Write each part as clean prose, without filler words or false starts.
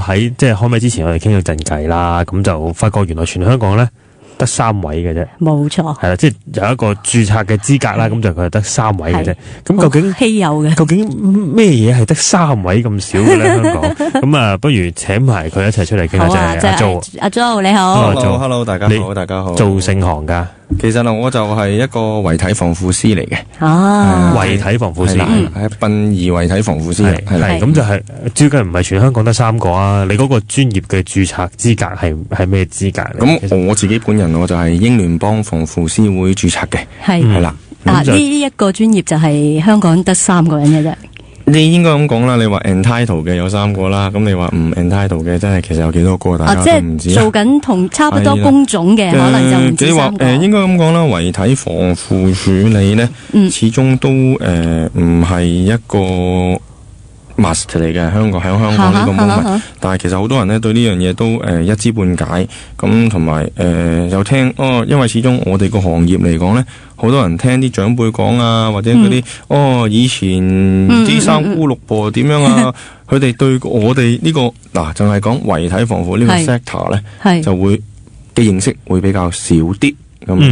喺即係開咪之前，我哋傾咗陣偈啦，咁就發覺原來全香港咧得3位嘅啫，冇錯，係啦，即係有一個註冊嘅資格啦，咁就佢係得3位嘅啫。咁究竟稀有嘅，究竟咩嘢係得3位咁少嘅咧？香港咁啊，不如請埋佢一齊出嚟傾下就係阿 Jo。阿 Jo 你好 ，Hello， 大家好，大家好。做盛行噶？其實我就係一個遺體防腐師嚟嘅。遺體防腐師係殯儀遺體防腐師。係咁就係，最近唔係全香港得3個啊？你嗰個專業嘅註冊資格係咩資格咧？咁我自己本人我就係英聯邦防腐師會註冊嘅。係啦。呢一個專業就係香港得3個人嘅啫。你應該咁講啦，你話 entitled 嘅有3個啦，咁你話唔 entitled 嘅真係其實有幾多個，大家都唔知。即係做緊同差不多工種嘅，可能就唔止3個。應該咁講啦，遺體防腐處理咧，始終都唔係一個 must 嚟嘅，喺香港呢個 moment。但係其實好多人咧對呢樣嘢都一知半解，咁同埋有聽因為始終我哋個行業嚟講咧，好多人聽啲長輩講啊，或者嗰啲以前啲三姑六婆點樣啊，佢哋對我哋呢個嗱，就係講遺體防腐呢個 sector 咧，就會嘅認識會比較少啲。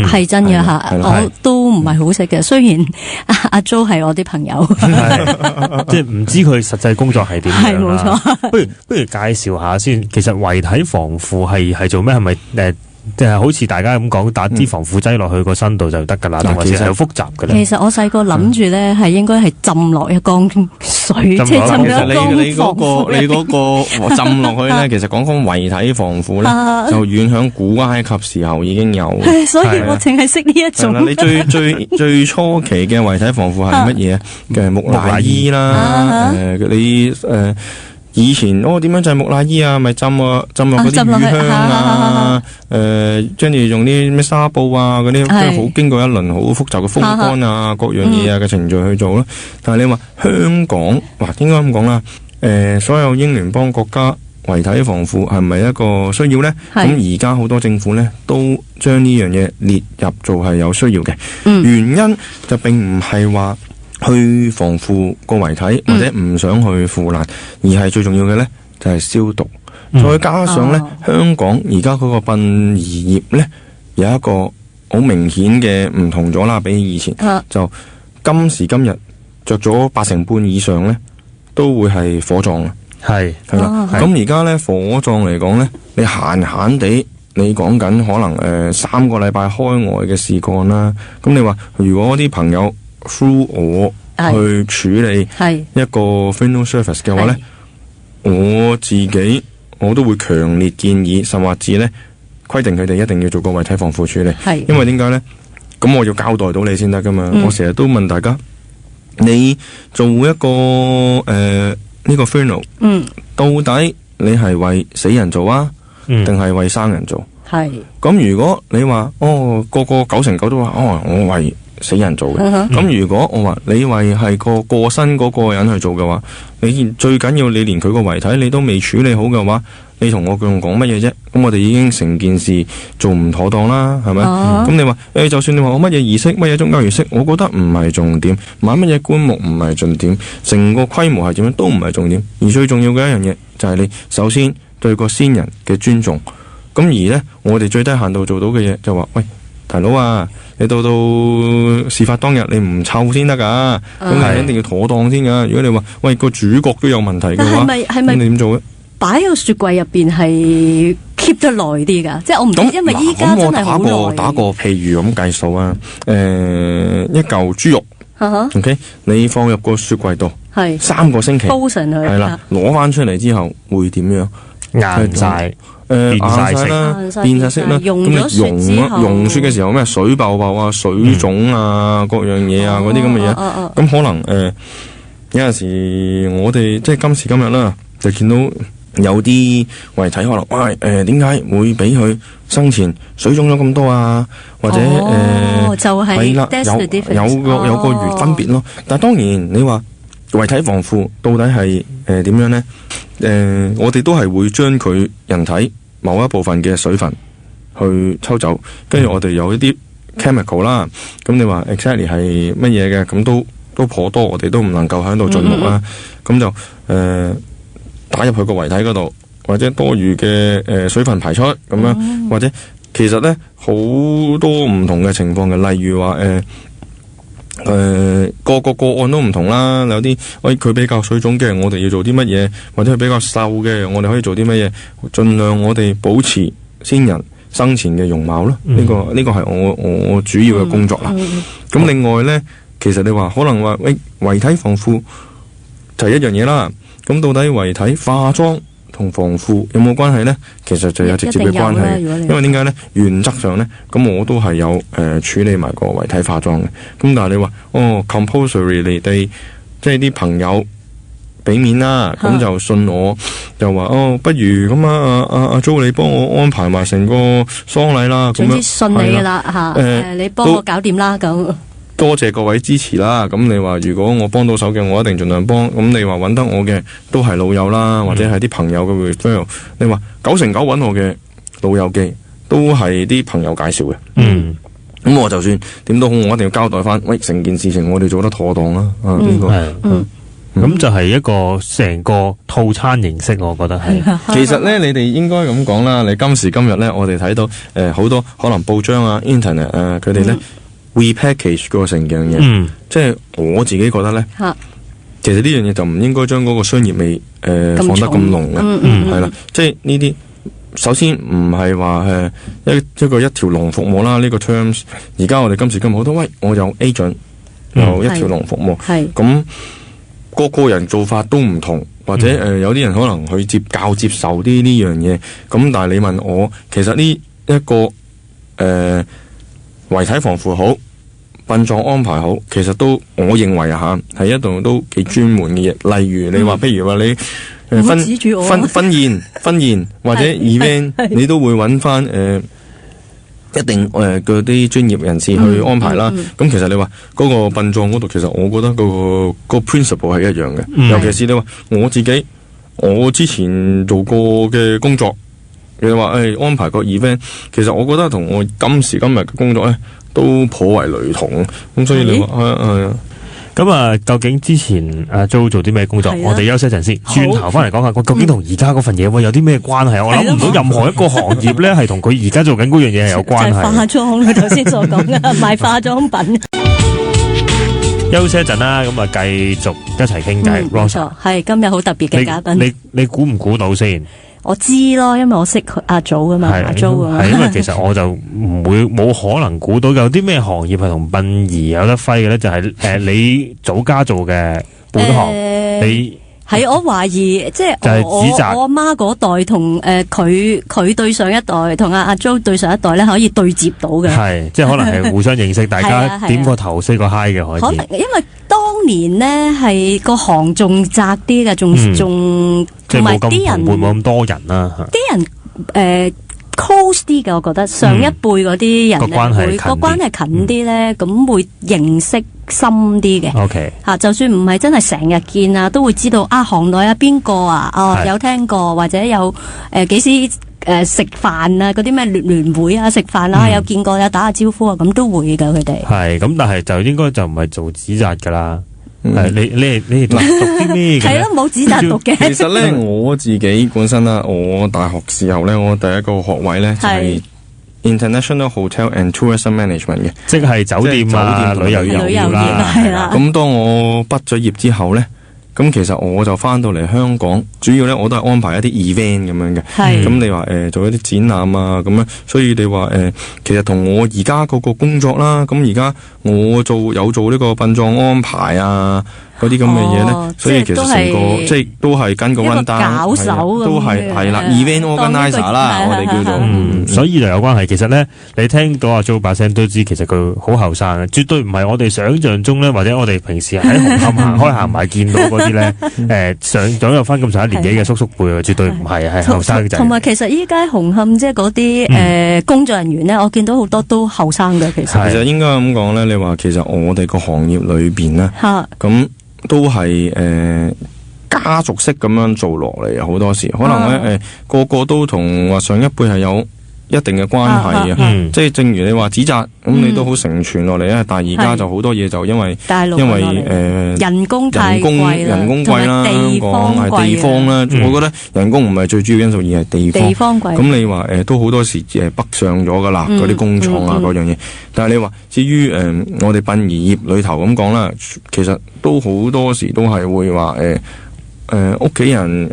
係真嘅吓，我都唔係好識嘅。雖然阿 Jo 係我啲朋友，即係唔知佢實際工作係點樣。係冇錯。不如介紹下先。其實遺體防腐係做咩？係咪即係好似大家咁講，打啲防腐劑落去個身度就得噶啦？定還是係好複雜嘅咧？其實我細個諗住咧，係應該係浸落一缸水，即係浸咗一缸防腐。你嗰個浸落去咧，其實講遺體防腐咧，就遠響古埃及時候已經有。所以我淨係識呢一種。你最初期嘅遺體防腐係乜嘢嘅？木乃伊啦，以前點樣製木乃伊啊？咪浸落嗰啲乳香啊，跟住用啲咩紗布啊嗰啲，好經過一輪好複雜嘅風乾啊，各樣嘢啊嘅程序去做咯。但係你話香港，應該咁講啦，所有英聯邦國家遺體防腐係咪一個需要呢？咁而家好多政府呢都將呢樣嘢列入做係有需要嘅。原因就並唔係話去防腐個遺體或者唔想去腐爛，而係最重要嘅呢就係消毒。再加上呢，香港而家嗰個殯儀業呢有一個好明顯嘅唔同咗啦，比起以前就今時今日着咗80%以上呢都會係火葬。係啦，咁而家呢火葬嚟講呢，你閒地你講緊可能3個禮拜開外嘅事幹啦。咁你話如果啲朋友through 我去處理一個 funeral service 嘅話呢，我自己我都會強烈建議，甚至呢規定佢哋一定要做個遺體防腐處理。因為點解呢？咁我要交代到你先得噶嘛。我成日都問大家，你做一個呢個 funeral，到底你係為死人做啊，定係為生人做？咁如果你話個9成9都話我為死人做嘅，咁如果我話你為係過身嗰個人去做嘅話，你最緊要你連佢個遺體你都未處理好嘅話，你同我講乜嘢啫？咁我哋已經成件事做唔妥當啦，係咪？咁你話就算你話我乜嘢儀式乜嘢宗教儀式，我覺得唔係重點，買乜嘢棺木唔係重點，成個規模係點樣都唔係重點，而最重要嘅一樣嘢就係你首先對個先人嘅尊重。咁而呢，我哋最低限度做到嘅嘢就話，喂，大佬啊，你到事發當日你唔臭先得噶，咁你一定要妥當先噶。如果你話喂個主角都有問題嘅話，咁你點做咧？擺喺個雪櫃入邊係 keep 得耐啲噶，即係我唔知，因為依家真係好耐。我打個譬如咁計數啊，一嚿豬肉，OK， 你放入個雪櫃度，3個星期，係啦，攞翻出嚟之後會點樣？硬晒。變晒色啦，變晒色啦。咁你溶雪嘅時候咩水爆爆啊、水腫啊、各樣嘢啊嗰啲咁嘅嘢，咁可能有陣時我哋即係今時今日啦，就見到有啲遺體可能喂點解會俾佢生前水腫咗咁多啊？或者就係啦，有個月分別咯。但係當然你話遺體防腐到底係點樣呢？我哋都係會將佢人體某一部分嘅水分去抽走，跟住我哋有一啲 chemical 啦。咁你話 exactly 係乜嘢嘅？咁都頗多，我哋都唔能夠喺度盡錄啦。咁就打入去個遺體嗰度，或者多餘嘅水分排出咁樣，或者其實咧好多唔同嘅情況嘅，例如話個案都唔同啦，有啲佢比較水腫嘅，我哋要做啲乜嘢，或者佢比較瘦嘅，我哋可以做啲乜嘢，盡量我哋保持先人生前嘅容貌咯。呢個係我主要嘅工作啦。咁另外咧，其實你話可能話遺體防腐就係一樣嘢啦。咁到底遺體化妝同防腐有冇關係呢？其實就有直接嘅關係，因為點解呢？原則上呢，咁我都係有處理埋個遺體化妝嘅。咁但係你話compulsory 地即係啲朋友俾面啦，咁就信我，就話不如咁阿 Jo 你幫我安排埋成個喪禮啦。總之信你噶啦嚇，你幫我搞掂啦咁。多謝各位支持啦，咁你話如果我幫到手嘅，我一定盡量幫。咁你話揾得我嘅都係老友啦，或者係啲朋友嘅 referral。你話9成9揾我嘅老友記都係啲朋友介紹嘅。咁我就算點都好，我一定要交代翻，成件事情我哋做得妥當啦。呢個咁就係一個成個套餐形式，我覺得係。其實咧，你哋應該咁講啦。你今時今日咧，我哋睇到好多可能報章啊、internet 佢哋咧。repackage 嗰個成樣嘢，即係我自己覺得咧，其實呢樣嘢就唔應該將嗰個商業味放得咁濃嘅，係啦，即係呢啲首先唔係話一條龍服務啦，呢個 terms 而家我哋今時今日好多，我有 agent 有一條龍服務，咁個人做法都唔同，或者有啲人可能去接受啲呢樣嘢，咁但係你問我，其實呢一個遺體防腐好，殯葬安排好，其實都我認為係一度都幾專門嘅嘢。例如你話，譬如話你婚宴或者 event，你都會揾翻一定嗰啲專業人士去安排啦。咁其實你話嗰個殯葬嗰度，其實我覺得個 principle 係一樣嘅。尤其是你話我之前做過嘅工作。你話安排個 event， 其實我覺得同我今時今日嘅工作咧都頗為雷同，咁所以你話咁究竟之前阿 Jo 做啲咩工作？我哋休息一陣先，轉頭翻嚟講下，究竟同而家嗰份嘢有啲咩關係？我諗唔到任何一個行業咧係同佢而家做緊嗰樣嘢係有關係。就係化妝，佢頭先所講嘅賣化妝品。休息一陣啦，咁繼續一齊傾偈。冇錯，係今日好特別嘅嘉賓。你估唔估到先？我知咯，因為我識阿祖噶嘛，阿 Jo 啊。係因為其實我就冇可能估到有啲咩行業係同殯儀有得揮嘅咧，就係你祖家做嘅本行，你係我懷疑，即係我阿媽嗰代同佢對上一代同阿 Jo 對上一代咧，可以對接到嘅。係即係可能係互相認識，大家點個頭 say 個 hi 嘅可以。可能因為當年咧係個行仲窄啲嘅，仲即係冇咁多人啦。啲人close 啲嘅，我覺得上一輩嗰啲人咧個關係近啲咧，咁會認識深啲嘅。OK 就算唔係真係成日見啊，都會知道行內邊個有聽過，或者有幾時食飯啊，嗰啲咩聯會啊食飯啦，有見過有打下招呼啊，咁都會噶佢哋。係咁，但係就應該就唔係做紙紮噶啦。你讀啲咩嘅？係咯，冇紙紮讀嘅。其實咧，我自己本身啦，我大學時候咧，我第一個學位咧就係 International Hotel and Tourism Management 嘅，即係酒店旅遊業啦。係啦。咁當我畢咗業之後咧，咁其實我就翻到嚟香港，主要咧我都係安排一啲 event 咁樣嘅。咁你話做一啲展覽啊咁樣，所以你話其實同我而家嗰個工作啦，咁而家我有做呢個殯葬安排啊。嗰啲咁嘅嘢咧，所以其實成個即係都係跟個 run down，搞手都係啦 event organizer 啦，我哋叫做，所以就有關係。其實咧，你聽到阿 Jo 把聲都知，其實佢好後生嘅，絕對唔係我哋想象中咧，或者我哋平時喺紅磡行開行埋見到嗰啲咧，上咗有翻咁上下年紀嘅叔叔輩，絕對唔係後生仔。同埋其實依家紅磡即係嗰啲工作人員咧，我見到好多都後生嘅。其實應該咁講咧，你話其實我哋個行業裏邊咧，咁。都係家族式咁樣做落嚟，好多時可能咧個個都同話上一輩係有一一定嘅關係啊。即係正如你話紙紮咁，你都好承傳落嚟啊。但係而家就好多嘢就因為人工貴啦，香港係地方啦。我覺得人工唔係最主要因素，而係地方貴。咁你話都好多時北上咗噶啦，嗰啲工廠啊嗰樣嘢。但係你話至於我哋殯儀業裏頭咁講啦，其實都好多時都係會話屋企人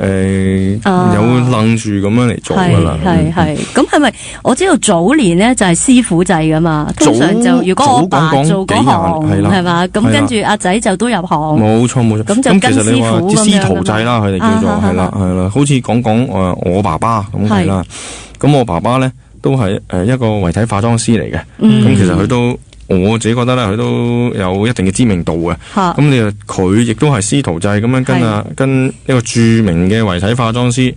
有楞住咁樣嚟做噶啦。係咁係咪？我知道早年咧就係師傅制噶嘛，通常就如果我爸做嗰行係嘛，咁跟住阿仔就都入行。冇錯，咁就跟師傅咁樣。師徒制啦，佢哋叫做係啦，好似講我爸爸咁係啦。咁我爸爸咧都係一個遺體化妝師嚟嘅。咁其實佢都。我自己覺得咧，佢都有一定嘅知名度嘅。咁你佢亦都係師徒制咁樣跟一個著名嘅遺體化妝師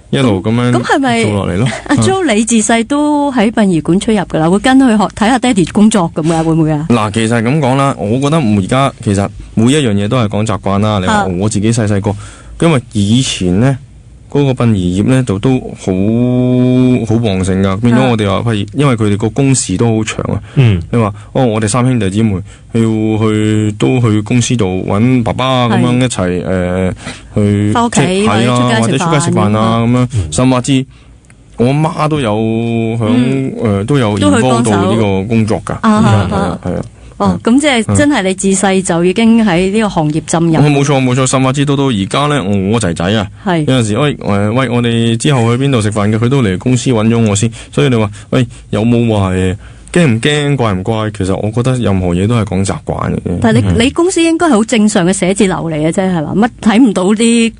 一路咁樣做落嚟咯。阿 Jo 你自細都喺殯儀館出入噶啦，會跟佢睇下爹哋工作咁噶，會唔會啊？嗱，其實咁講啦，我覺得而家其實每一樣嘢都係講習慣啦。你話我自己細個，因為以前咧。嗰個殯儀業咧就都好旺盛噶，變咗我哋話，因為佢哋個工時都好長啊。你話我哋三兄弟姊妹要都去公司度揾爸爸咁樣一齊去返屋企係啦，或者出街食飯啊咁樣，甚或之我媽都有都有幫到呢個工作㗎，係啊。咁即係真係你自細就已經喺呢個行業浸入。冇錯，甚至到而家咧，我仔仔啊，有陣時喂，我哋之後去邊度食飯嘅，佢都嚟公司揾咗我先。所以你話喂，有冇話驚唔驚，怪唔怪？其實我覺得任何嘢都係講習慣嘅啫。但係你公司應該係好正常嘅寫字樓嚟嘅啫，係嘛？乜睇唔到啲？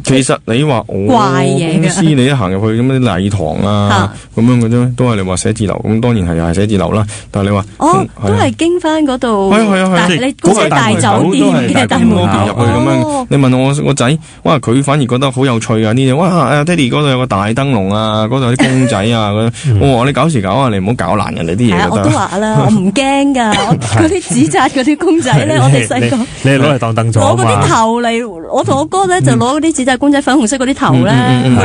其實你話我公司你一行入去咁啲禮堂啊咁樣嘅啫，都係你話寫字樓，咁當然係又係寫字樓啦。但係你話都係經翻嗰度，但係你公司大酒店嘅大門口入去咁樣。你問我個仔，哇佢反而覺得好有趣啊！呢啲哇爹哋嗰度有個大燈籠啊，嗰度有啲公仔啊，我話你搞時搞啊，你唔好搞爛人哋啲嘢。我都話啦，我唔驚噶，嗰啲紙紮嗰啲公仔咧，我哋細個你攞嚟當燈座啊嘛。攞嗰啲頭嚟，我同我哥咧就攞嗰啲紙紮公仔粉紅色嗰啲頭咧，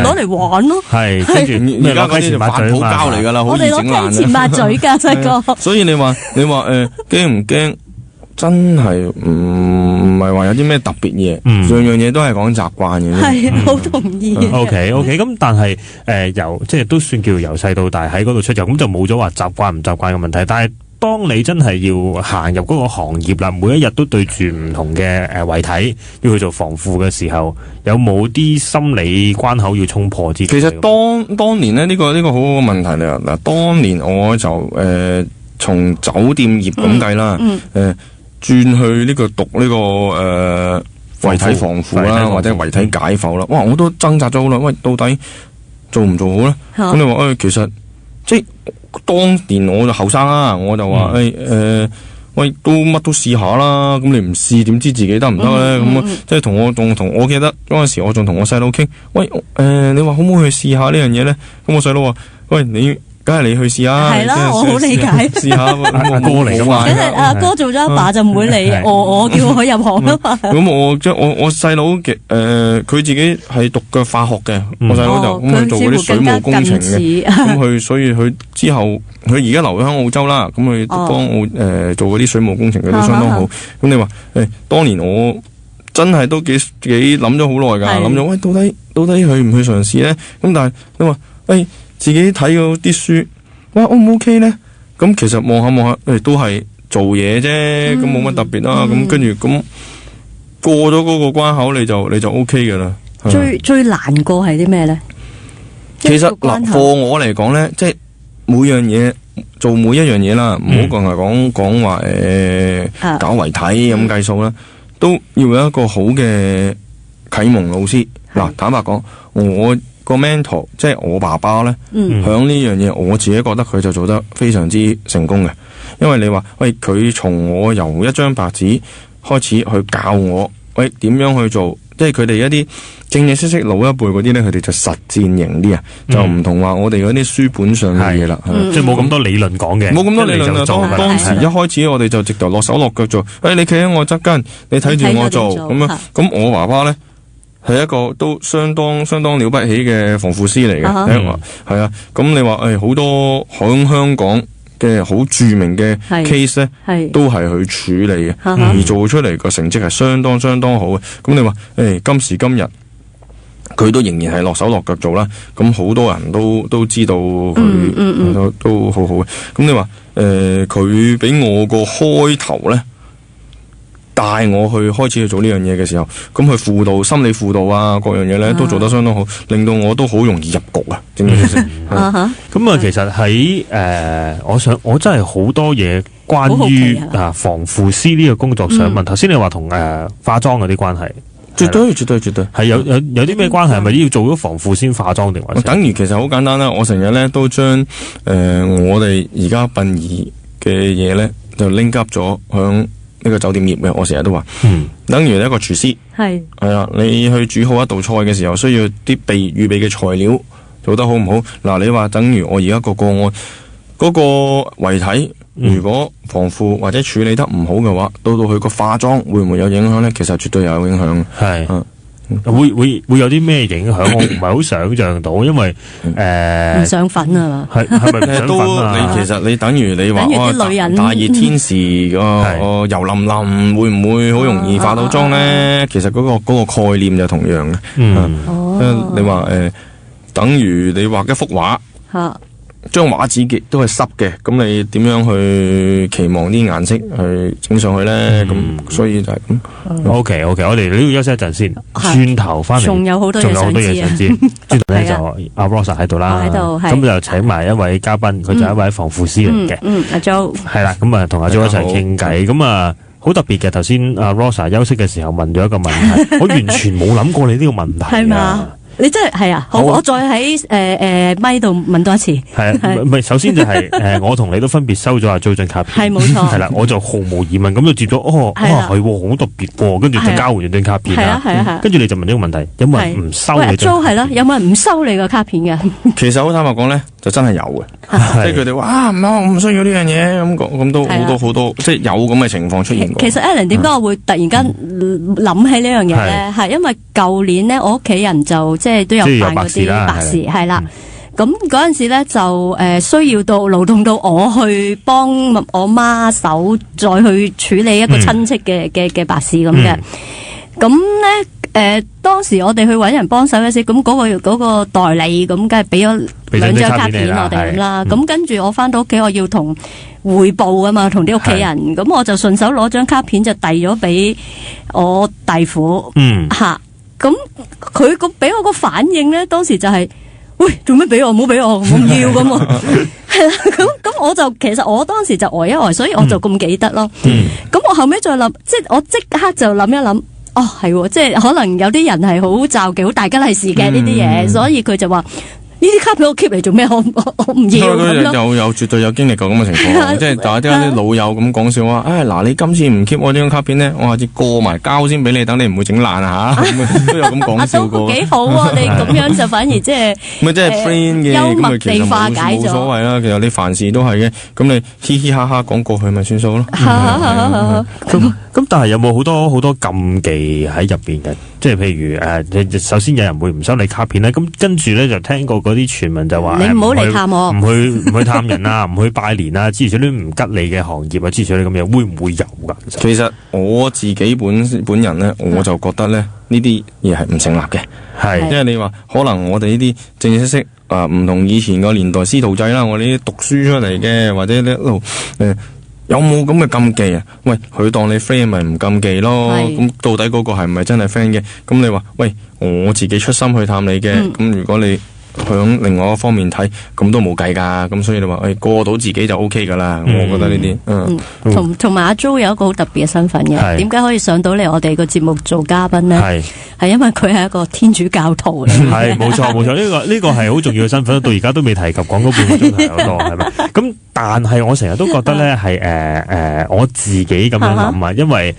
攞嚟玩咯。係，跟住而家嗰啲就發泡膠嚟噶啦，好易整爛。我哋攞前抹嘴噶細個。所以你話驚唔驚？真係唔係話有啲咩特別嘢，樣嘢都係講習慣嘅。係，好同意。OK，咁但係由即係都算叫由細到大喺嗰度出入，咁就冇咗話習慣唔習慣嘅問題。但係當你真係要行入嗰個行業啦，每一日都對住唔同嘅遺體要去做防腐嘅時候，有冇啲心理關口要衝破之？其實當年咧呢個好好嘅問題嚟嗱，當年我就從酒店業咁計啦，轉去呢個讀呢個遺體防腐啦，或者遺體解剖啦。哇！我都掙扎咗好耐，喂，到底做唔做好咧？咁你話其實即係當年我就後生啦，我就話喂，都乜都試下啦。咁你唔試點知自己得唔得咧？咁即係同我記得嗰陣時，我仲同我細佬傾，喂，你話好唔好去試下呢樣嘢咧？咁我細佬話，喂，你梗係你去試下，係啦，我好理解。試下阿哥嚟噶嘛，梗係阿哥做咗阿爸就唔會理我叫我入行啊嘛。咁我細佬嘅佢自己係讀嘅化學嘅，我細佬就咁去做嗰啲水務工程嘅，咁佢所以佢之後佢而家留喺澳洲啦，咁佢幫我做嗰啲水務工程佢都相當好。咁你話當年我真係都幾諗咗好耐㗎，諗咗喂到底去唔去嘗試咧？咁但係你話自己睇嗰啲書，哇 O 唔 OK 咧？咁其實望下，都係做嘢啫，咁冇乜特別啦。咁跟住咁過咗嗰個關口，你就 OK 噶啦。最難過係啲咩咧？其實嗱，課我嚟講咧，即係每樣嘢做每一樣嘢啦，唔好講話搞遺體咁計數啦，都要有一個好嘅啟蒙老師。嗱，坦白講，我個 mentor 即係我爸爸咧，響呢樣嘢我自己覺得佢就做得非常之成功嘅，因為你話喂，佢從我由一張白紙開始去教我，喂點樣去做，即係佢哋一啲正正式式老一輩嗰啲咧，佢哋就實戰型啲啊，就唔同話我哋嗰啲書本上嘅嘢啦，即係冇咁多理論講嘅，冇咁多理論啊。當時一開始我哋就直頭落手落腳做，你企喺我側跟，你睇住我做咁樣，咁我爸爸咧。係一個都相當了不起嘅防腐師嚟嘅，係啊。咁你話好多響香港嘅好著名嘅 case 咧，都係佢處理嘅，而做出嚟個成績係相當好嘅。咁你話今時今日佢都仍然係落手落腳做啦，咁好多人都知道佢都好好嘅。咁你話佢俾我個開頭咧，帶我去開始去做呢樣嘢嘅時候，咁佢輔導、心理輔導啊，各樣嘢咧都做得相當好，令到我都好容易入局啊！正正式式。咁啊，其實喺我真係好多嘢關於防腐師呢個工作想問。頭先你話同化妝嗰啲關係，絕對係有啲咩關係？係咪要做咗防腐先化妝定還是？等於其實好簡單啦，我成日咧都將我哋而家殯儀嘅嘢咧就 link up 咗響呢個酒店業嘅。我成日都話，等於一個廚師係啊，你去煮好一道菜嘅時候，需要啲預備嘅材料做得好唔好？嗱，你話等於我而家個案嗰個遺體，如果防腐或者處理得唔好嘅話，到佢個化妝會唔會有影響咧？其實絕對有影響。係，會有啲咩影響？我唔係好想象到，因為唔上粉啊嘛。係咪唔上粉啊？其實你等於你話啲女人大熱天時個油淋淋，會唔會好容易化到妝咧？其實嗰個概念就同樣嘅。你話等於你畫一幅畫。張畫紙都係濕嘅，咁你點樣去期望啲顏色去整上去咧？咁所以就係咁。OK， 我哋呢要休息一陣先，轉頭翻嚟仲有好多嘢想知。轉頭咧就阿 Rosa 喺度啦，咁就請埋一位嘉賓，佢就係一位防腐師嚟嘅。阿 Jo 係啦，咁啊同阿 Jo 一齊傾偈，咁啊好特別嘅。頭先阿 Rosa 休息嘅時候問咗一個問題，我完全冇諗過你呢個問題。係嘛？你真係啊！好，我再喺咪度問多一次。係啊，唔係首先就係我同你都分別收咗阿 Jo 張卡片。係冇錯。係啦，我就毫無疑問咁就接咗。係好特別喎，跟住就交換咗張卡片啦。係跟住你就問呢個問題，有冇人唔收你張？ Jo 係咯，有冇人唔收你個卡片嘅？其實好坦白講咧，就真係有嘅。即係佢哋話唔好，我唔需要呢樣嘢咁都好多，即係有咁嘅情況出現過。其實 Alan 點解我會突然間諗起呢樣嘢咧？係因為舊年咧，我屋企人就即係都有辦嗰啲白事，係啦。咁嗰陣時咧就需要到勞動到我去幫我媽手，再去處理一個親戚嘅白事咁嘅。咁咧當時我哋去搵人幫手嗰時，咁嗰個代理咁，梗係俾咗2張卡片我哋咁啦。咁跟住我翻到屋企，我要同匯報啊嘛，同啲屋企人。咁我就順手攞張卡片就遞咗俾我弟婦。吓。咁佢俾我個反應咧，當時就係、喂，做咩俾我？唔好俾我，我唔要咁喎。係啦，咁我就其實我當時就呆一呆，所以我就咁記得咯。咁我後尾再諗，即係我即刻就諗一諗，哦係，即係可能有啲人係好罩忌、好大吉利是嘅呢啲嘢，所以佢就話。呢啲卡片我 keep 嚟做咩？我唔要咁咯。有絕對有經歷過咁嘅情況，即係大家啲老友咁講笑話。嗱，你今次唔 keep 我呢張卡片咧，我下次過埋膠先俾你，等你唔會整爛啊嚇。都有咁講笑過。幾好啊！你咁樣就反而即係咪即係 friend 嘅幽默地化解咗。冇所謂啦，其實你凡事都係嘅。咁你嘻嘻哈哈講過去咪算數咯。咁但係有冇好多禁忌喺入邊嘅？即係譬如首先有人會唔收你卡片咧，咁跟住咧就聽過嗰啲傳聞就話你唔好嚟探我，唔去探人啊，唔去拜年啊，諸如此類唔吉利嘅行業啊，諸如此類咁樣，會唔會有噶？其實我自己本人咧，我就覺得咧呢啲嘢係唔成立嘅，係因為你話可能我哋呢啲正正式式唔同以前個年代師徒制啦，我哋呢啲讀書出嚟嘅，或者呢一路有冇咁嘅禁忌啊？喂，佢當你 friend 咪唔禁忌咯？咁到底嗰個係唔係真係 friend 嘅？咁你話喂，我自己出心去探你嘅，咁如果你向另外一方面睇，咁都冇計噶。咁所以你話過到自己就 OK 噶啦。我覺得呢啲，同埋阿 Jo 有一個好特別嘅身份嘅。點解可以上到嚟我哋個節目做嘉賓呢？係因為佢係一個天主教徒嚟。係冇錯，呢個係好重要嘅身份，到而家都未提及，講嗰半個鐘頭好多係咪？咁但係我成日都覺得咧係我自己咁樣諗啊，因為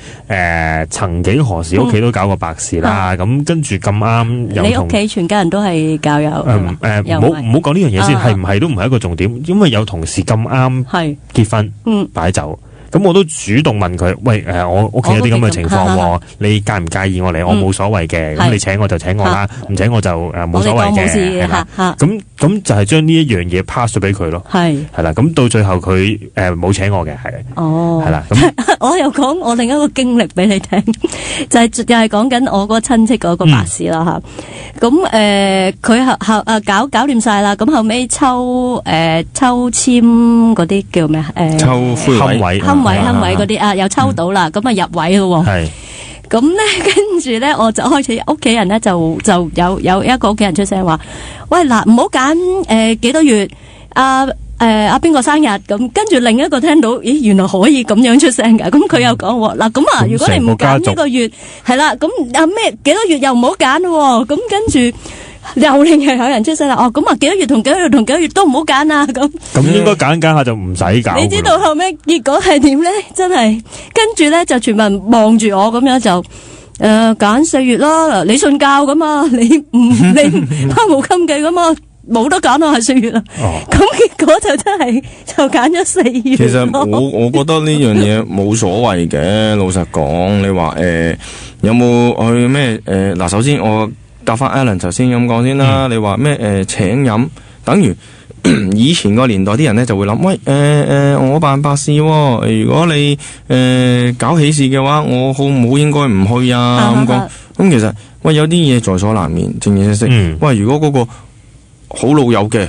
曾幾何時屋企都搞過白事啦，咁跟住咁啱有你屋企全家人都係教友。唔好講呢樣嘢先，係唔係都唔係一個重點，因為有同事咁啱結婚擺酒。咁我都主動問佢，喂，我屋企有啲咁嘅情況，你介唔介意我嚟？我冇所謂嘅，咁你請我就請我啦，唔請我就冇所謂嘅，係啦。咁就係將呢一樣嘢 pass 咗俾佢咯，係啦。咁到最後佢冇請我嘅，係啦。咁我又講我另一個經歷俾你聽，就係講緊我個親戚嗰個白事啦吓。咁佢搞掂晒啦，咁後尾抽籤嗰啲叫咩抽龕位嗰啲又抽到啦，咁入位咯。係咁咧，跟住咧我就開始屋企人咧就有一個屋企人出聲話，喂嗱，唔好揀幾多月邊個生日咁，跟住另一個聽到，咦，原來可以咁樣出聲噶，咁佢又講嗱，咁如果你唔揀呢個月係啦，咁咩幾多月又唔好揀咯，咁跟住又另係有人出聲啦，咁幾多月同幾多月同幾多月都唔好揀啊，咁應該揀下就唔使搞。你知道後尾結果係點咧？真係跟住咧就全部人望住我咁樣就揀4月啦，你信教噶嘛？你拋無禁忌噶嘛？冇得揀啊，係4月啦。咁結果就真係就揀咗4月。其實我覺得呢樣嘢冇所謂嘅。老實講，你話有冇去咩嗱？首先我答翻 Alan 頭先咁講先啦。你話咩請飲，等於以前個年代啲人咧就會諗，喂我辦白事喎，如果你搞喜事嘅話，我好唔好應該唔去啊？咁講咁其實喂有啲嘢在所難免，正正式式。喂，如果嗰個好老友嘅，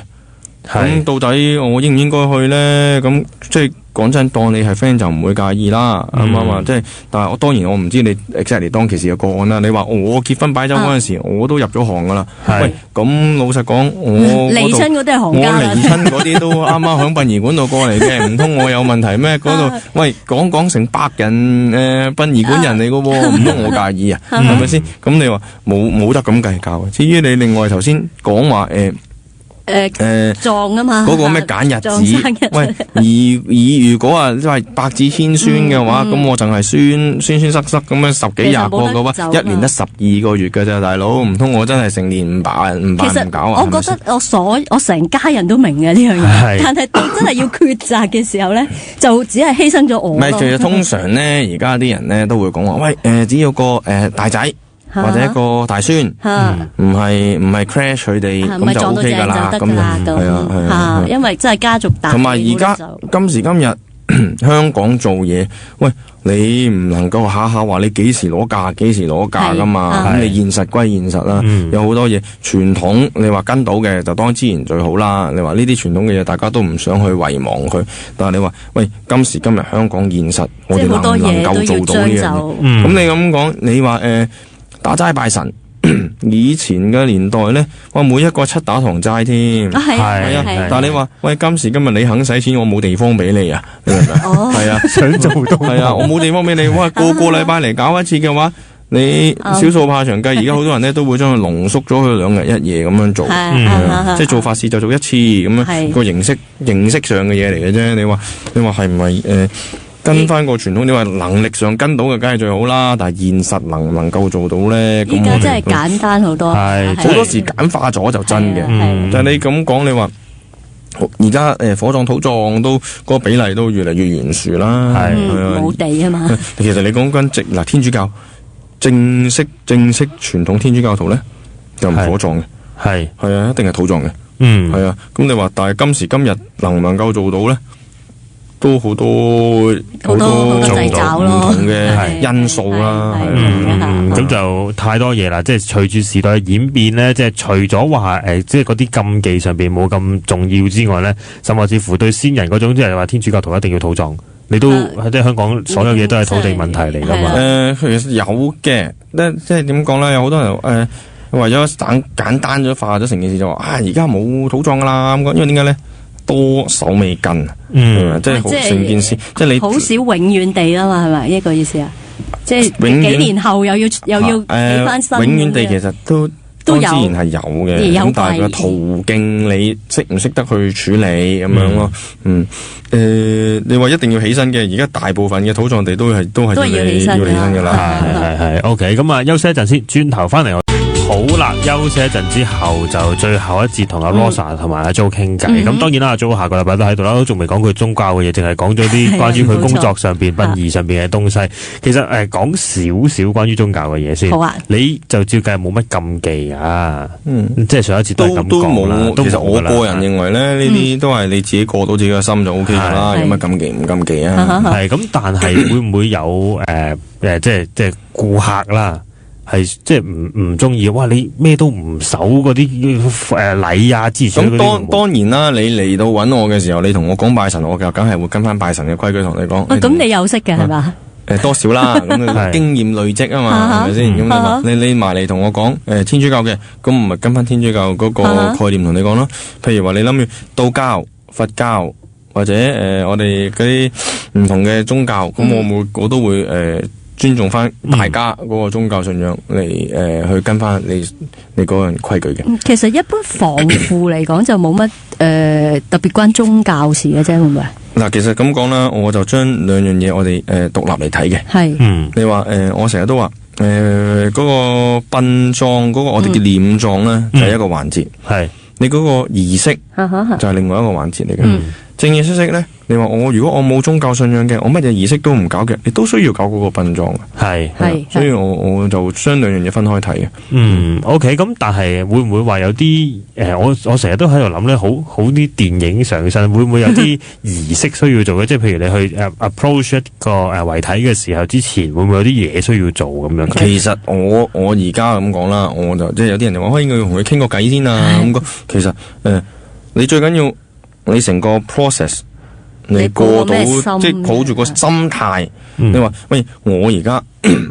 咁到底我應唔應該去咧？咁即係講真，當你係 friend 就唔會介意啦，啱唔啱啊？即係，但係我當然我唔知你 exactly 當其時嘅個案啦。你話我結婚擺酒嗰陣時，我都入咗行噶啦。喂，咁老實講，我離親嗰啲係行家啦。我離親嗰啲都啱啱響殯儀館度過嚟嘅，唔通我有問題咩？嗰度喂講成100人殯儀館人嚟噶喎，唔通我介意啊？係咪先？咁你話冇得咁計較。至於你另外頭先講話撞啊嘛，嗰個咩揀日子？喂，如果話即係百子千孫嘅話，咁我淨係孫塞咁樣10幾20個嘅話，1年得12個月嘅啫，大佬，唔通我真係成年唔搞啊？我覺得我成家人都明嘅呢樣嘢，但係到真係要抉擇嘅時候咧，就只係犧牲咗我。唔係，其實通常咧，而家啲人咧都會講話，喂，只要個大仔。或者一個大孫，唔係 crash 佢哋咁就 OK 噶啦，咁係啊，因為真係家族大。同埋而家今時今日香港做嘢，喂，你唔能夠下下話你幾時攞假噶嘛？咁你現實歸現實啦，有好多嘢傳統，你話跟到嘅就當之然最好啦。你話呢啲傳統嘅嘢，大家都唔想去遺忘佢，但係你話喂，今時今日香港現實，我哋能唔能夠做到呢樣嘢？咁你咁講，你話打齋拜神，以前嘅年代咧，哇，每一個7打堂齋添，係啊。但係你話喂，今時今日你肯使錢，我冇地方俾你啊，你明唔明？係啊，想做到係啊，我冇地方俾你。哇，個禮拜嚟搞一次嘅話，你少數怕長計，而家好多人咧都會將佢濃縮咗去2日1夜咁樣做，即係做法事就做一次咁樣，個形式上嘅嘢嚟嘅啫。你話係唔係跟翻個傳統，你話能力上跟到嘅梗係最好啦，但係現實能唔能夠做到咧？依家真係簡單好多，好多時簡化咗就真嘅。但係你咁講，你話而家火葬土葬都嗰個比例都越嚟越懸殊啦，冇地啊嘛。其實你講緊天主教正式傳統天主教徒咧，就唔火葬嘅，係啊，一定係土葬嘅，係啊。咁你話，但係今時今日能唔能夠做到咧？都好多掣肘咯，唔同嘅因素啦，咁就太多嘢啦。即係隨住時代嘅演變咧，即係除咗話即係嗰啲禁忌上邊冇咁重要之外咧，甚至乎對先人嗰種，即係話天主教徒一定要土葬，你都即係香港所有嘢都係土地問題嚟噶嘛？其實有嘅，即係點講咧？有好多人為咗簡單咗化咗成件事，就話而家冇土葬噶啦咁講，因為點解咧？多手尾跟，即係成件事，即係你好少永遠地啦嘛，係咪呢個意思啊？即係幾年後又要起翻新。永遠地其實都當然係有嘅，咁但係個途徑你識唔識得去處理咁樣咯？你話一定要起身嘅，而家大部分嘅土葬地都係要起身噶啦，係 OK，咁啊休息一陣先，轉頭翻嚟我。好啦，休息一陣之後就最後一節同阿 Rosa 同埋阿 Jo 傾偈。咁當然啦，阿 Jo 下個禮拜都喺度啦，都仲未講佢宗教嘅嘢，淨係講咗啲關於佢工作上邊、殯儀上邊嘅東西。其實講少少關於宗教嘅嘢先。好啊，你就照計冇乜禁忌啊。即係上一節都係咁講啦。其實我個人認為咧，呢啲都係你自己過到自己嘅心就 O K 噶啦，有乜禁忌唔禁忌啊？係咁，但係會唔會有即係顧客啦？係即係唔中意，哇！你咩都唔守嗰啲禮啊之類嗰啲。咁當然啦，你嚟到揾我嘅時候，你同我講拜神，我就梗係會跟翻拜神嘅規矩同你講。咁你有識嘅係嘛？多少啦，咁你經驗累積啊嘛，係咪先？咁你埋嚟同我講天主教嘅，咁唔係跟翻天主教嗰個概念同你講咯。譬如話你諗住道教、佛教或者我哋嗰啲唔同嘅宗教，咁我都會尊重翻大家嗰個宗教信仰嚟去跟翻你嗰個人規矩嘅。其實一般防腐嚟講就冇乜特別關宗教事嘅啫，會唔會？嗱，其實咁講啦，我就將兩樣嘢我哋獨立嚟睇嘅。係，你話我成日都話嗰個殯葬嗰個我哋叫殮葬咧，就係一個環節。係，你嗰個儀式就係另外一個環節嚟嘅。正儀式咧，你話如果我冇宗教信仰嘅，我乜嘢儀式都唔搞嘅，你都需要搞嗰個殯葬嘅。係，所以我就將兩樣嘢分開睇嘅。OK， 咁但係會唔會話有啲我成日都喺度諗咧，好啲電影上身會唔會有啲儀式需要做嘅？即係譬如你去approach 一個遺體嘅時候之前，會唔會有啲嘢需要做咁樣？其實我而家咁講啦，我就即係有啲人就話，應該要同佢傾個偈先啊。咁其實你最緊要。你成個 process， 你過到即係抱住個心態，你話喂，我而家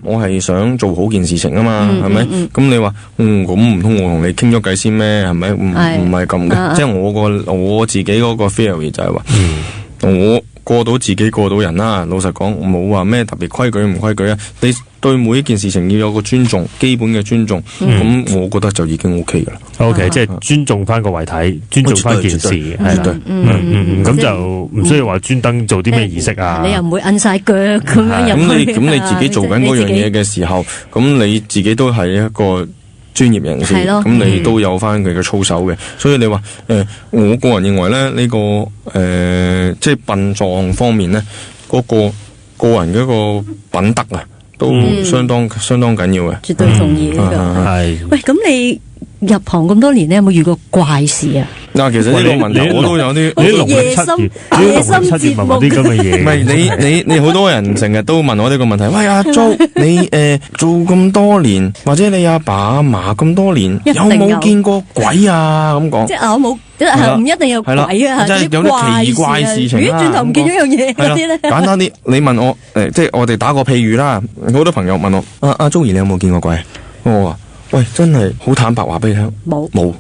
我係想做好件事情啊嘛，係咪？咁你話咁唔通我同你傾咗偈先咩？係咪？唔係咁嘅，即係我自己嗰個 theory 就係話，我過到自己過到人啦。老實講，冇話咩特別規矩唔規矩啊。你對每一件事情要有個尊重，基本嘅尊重，咁我覺得就已經 OK 噶啦。OK， 即係尊重翻個遺體，尊重翻件事，係啦。咁就唔需要話專登做啲咩儀式啊。你又唔會摁晒腳咁樣入去。咁你自己做緊嗰樣嘢嘅時候，咁你自己都係一個專業人士，咁你都有翻佢嘅操守嘅。所以你話我個人認為咧，呢個即係殯葬方面咧，嗰個人嘅一個品德啊，都相當緊要嘅。絕對同意呢個。係。喂，咁你入行咁多年咧，有冇遇過怪事啊？嗱，其實呢個問題我都有啲夜深節目啲咁嘅嘢。唔係你好多人成日都問我呢個問題。喂，阿 Jo，你做咁多年，或者你阿爸阿嫲咁多年，有冇見過鬼啊？咁講。即係我冇，唔一定有鬼啊，即係有啲奇怪事情啦。轉頭唔見咗樣嘢嗰啲咧。簡單啲，你問我即係我哋打個譬喻啦。好多朋友問我，阿 Jo 你有冇見過鬼？我話喂，真係好坦白話俾你聽，冇。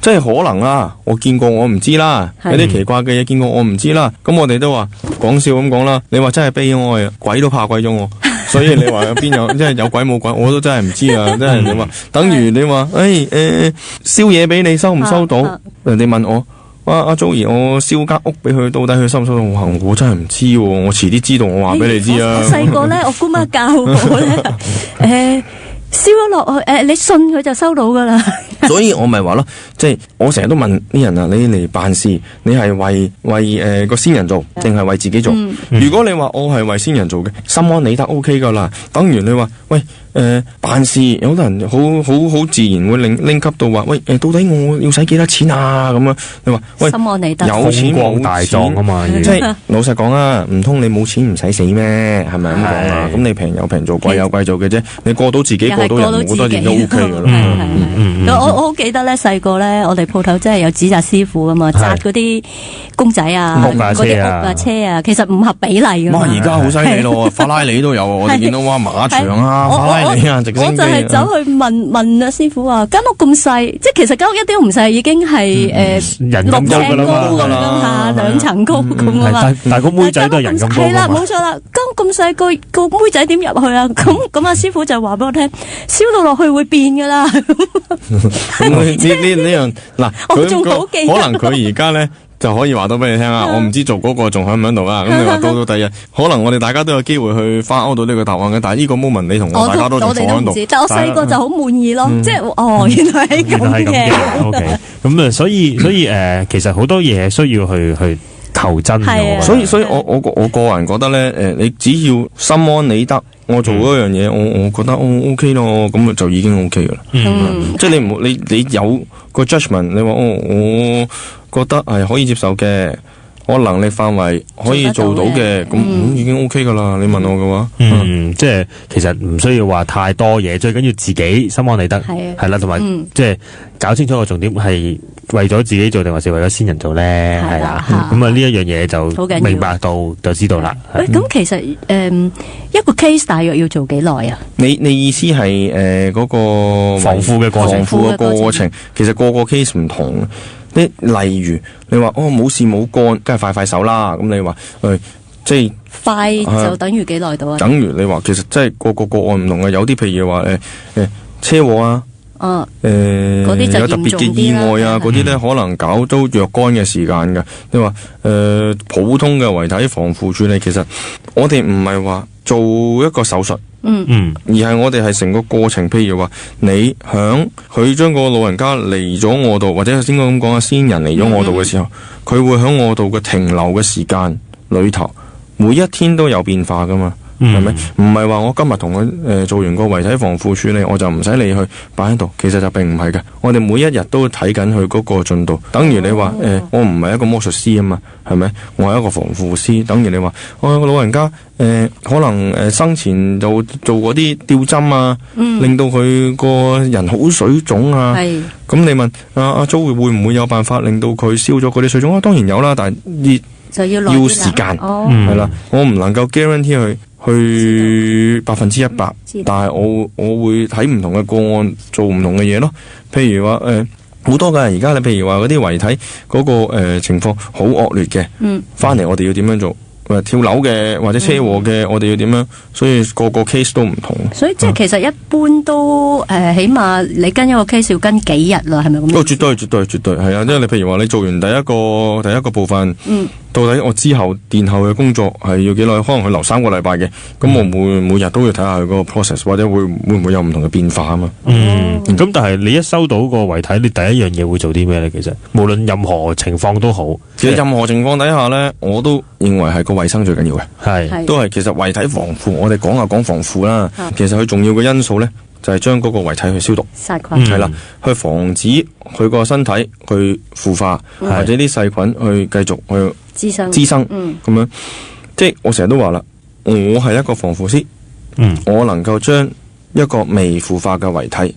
即係可能啦，我見過我唔知啦，有啲奇怪嘅嘢見過我唔知啦。咁我哋都話講笑咁講啦。你話真係悲哀啊，鬼都怕鬼咗我。所以你話有邊有即係有鬼冇鬼，我都真係唔知啊！真係你話，等於你話燒嘢俾你收唔收到？人哋問我，阿 Joey，我燒間屋俾佢，到底佢收唔收到？我真係唔知喎，我遲啲知道我話俾你知啊！我細個咧，我姑媽教我咧，燒咗落去，你信佢就收到噶啦。所以我咪話咯，即係我成日都問啲人啊，你嚟辦事，你係為個先人做，定係為自己做？如果你話我係為先人做嘅，心安理得 OK 噶啦。等於你話喂辦事，有好多人好自然會拎級到話喂到底我要使幾多錢啊？咁樣你話喂心安理得，有錢冇大狀啊嘛，即係老實講啊，唔通你冇錢唔使死咩？係咪咁講啊？咁你平有平做，貴有貴做嘅啫。你過到自己過到人，我覺得已經 OK 噶啦。我好記得咧，細個咧，我哋鋪頭真係有紙紮師傅噶嘛，紮嗰啲公仔啊，嗰啲屋啊、車啊，其實唔合比例噶嘛。哇！而家好犀利咯，法拉利都有，我哋見到哇馬場啊、法拉利啊、直升機。我就係走去問啊師傅話，間屋咁細，即係其實間屋一啲都唔細，已經係人6尺高㗎啦，2層高咁啊嘛。但係個妹仔都係人咁高。係啦，冇錯啦，間屋咁細，個妹仔點入去啊？咁啊師傅就話俾我聽，燒到落去會變噶啦。咁呢樣嗱，佢可能佢而家咧就可以話到俾你聽啊。我唔知做嗰個仲喺唔喺度啊。咁你話到第日，可能我哋大家都有機會去翻勾到呢個答案嘅。但係呢個 moment 你同我大家都仲坐喺度。但我細個就好滿意咯，即係原來係咁嘅。OK， 咁啊，所以其實好多嘢需要去求真。所以我個人覺得咧，你只要心安理得，我做嗰樣嘢，我覺得OK 咯，咁就已經 OK 噶啦。即係你有個 judgment， 你話我覺得係可以接受嘅，我能力範圍可以做到嘅，咁已經 OK 噶啦。你問我嘅話，即係其實唔需要話太多嘢，最緊要自己心安理得，係啦，同埋即係搞清楚個重點係為咗自己做定還是為咗先人做咧，係啦。咁啊呢一樣嘢就明白到就知道啦。咁其實一個 case 大約要做幾耐啊？你意思係嗰個防腐嘅過程，其實個 case 唔同。例如你話冇事冇幹，梗係快手啦。咁你話即係快就等於幾耐到啊？等於你話其實即係個案唔同嘅，有啲譬如話車禍啊，嗰啲就有特別嘅意外啊，嗰啲咧可能搞到若干嘅時間嘅。你話普通嘅遺體防腐處理，其實我哋唔係話做一個手術。而係我哋係成個過程，譬如話你響佢將個老人家嚟咗我度，或者先咁講啊，先人嚟咗我度嘅時候，佢會響我度嘅停留嘅時間裏頭，每一天都有變化噶嘛，係咪？唔係話我今日同佢做完個遺體防腐處理，我就唔使理佢擺喺度，其實就並唔係嘅。我哋每一日都睇緊佢嗰個進度，等於你話我唔係一個魔術師啊嘛，係咪？我係一個防腐師，等於你話我個老人家可能生前就做嗰啲吊針啊，令到佢個人好水腫啊。咁你問阿周會唔會有辦法令到佢消咗嗰啲水腫啊？當然有啦，但係就要時間係啦，我唔能夠 guarantee 去100%，但係我會睇唔同嘅個案做唔同嘅嘢咯。譬如話好多㗎，而家你譬如話嗰啲遺體嗰個情況好惡劣嘅，翻嚟我哋要點樣做？跳樓嘅或者車禍嘅，我哋要點樣？所以個 case 都唔同。所以即係其實一般都起碼你跟一個 case 要跟幾日啦，係咪咁？絕對係啊！因為你譬如話你做完第一個部分，到底我之後殿後嘅工作係要幾耐？可能佢留3個禮拜嘅，咁我每日都要睇下佢個 process， 或者會唔會有唔同嘅變化啊嘛。咁但係你一收到個遺體，你第一樣嘢會做啲咩咧？其實無論任何情況都好，其實任何情況底下咧，我都認為係個衛生最緊要嘅。係都係其實遺體防腐，我哋講防腐啦。其實佢重要嘅因素咧，就係將嗰個遺體去消毒，殺菌係啦，去防止佢個身體去腐化，或者啲細菌去繼續去滋生。咁樣，即係我成日都話啦，我係一個防腐師，我能夠將一個未腐化嘅遺體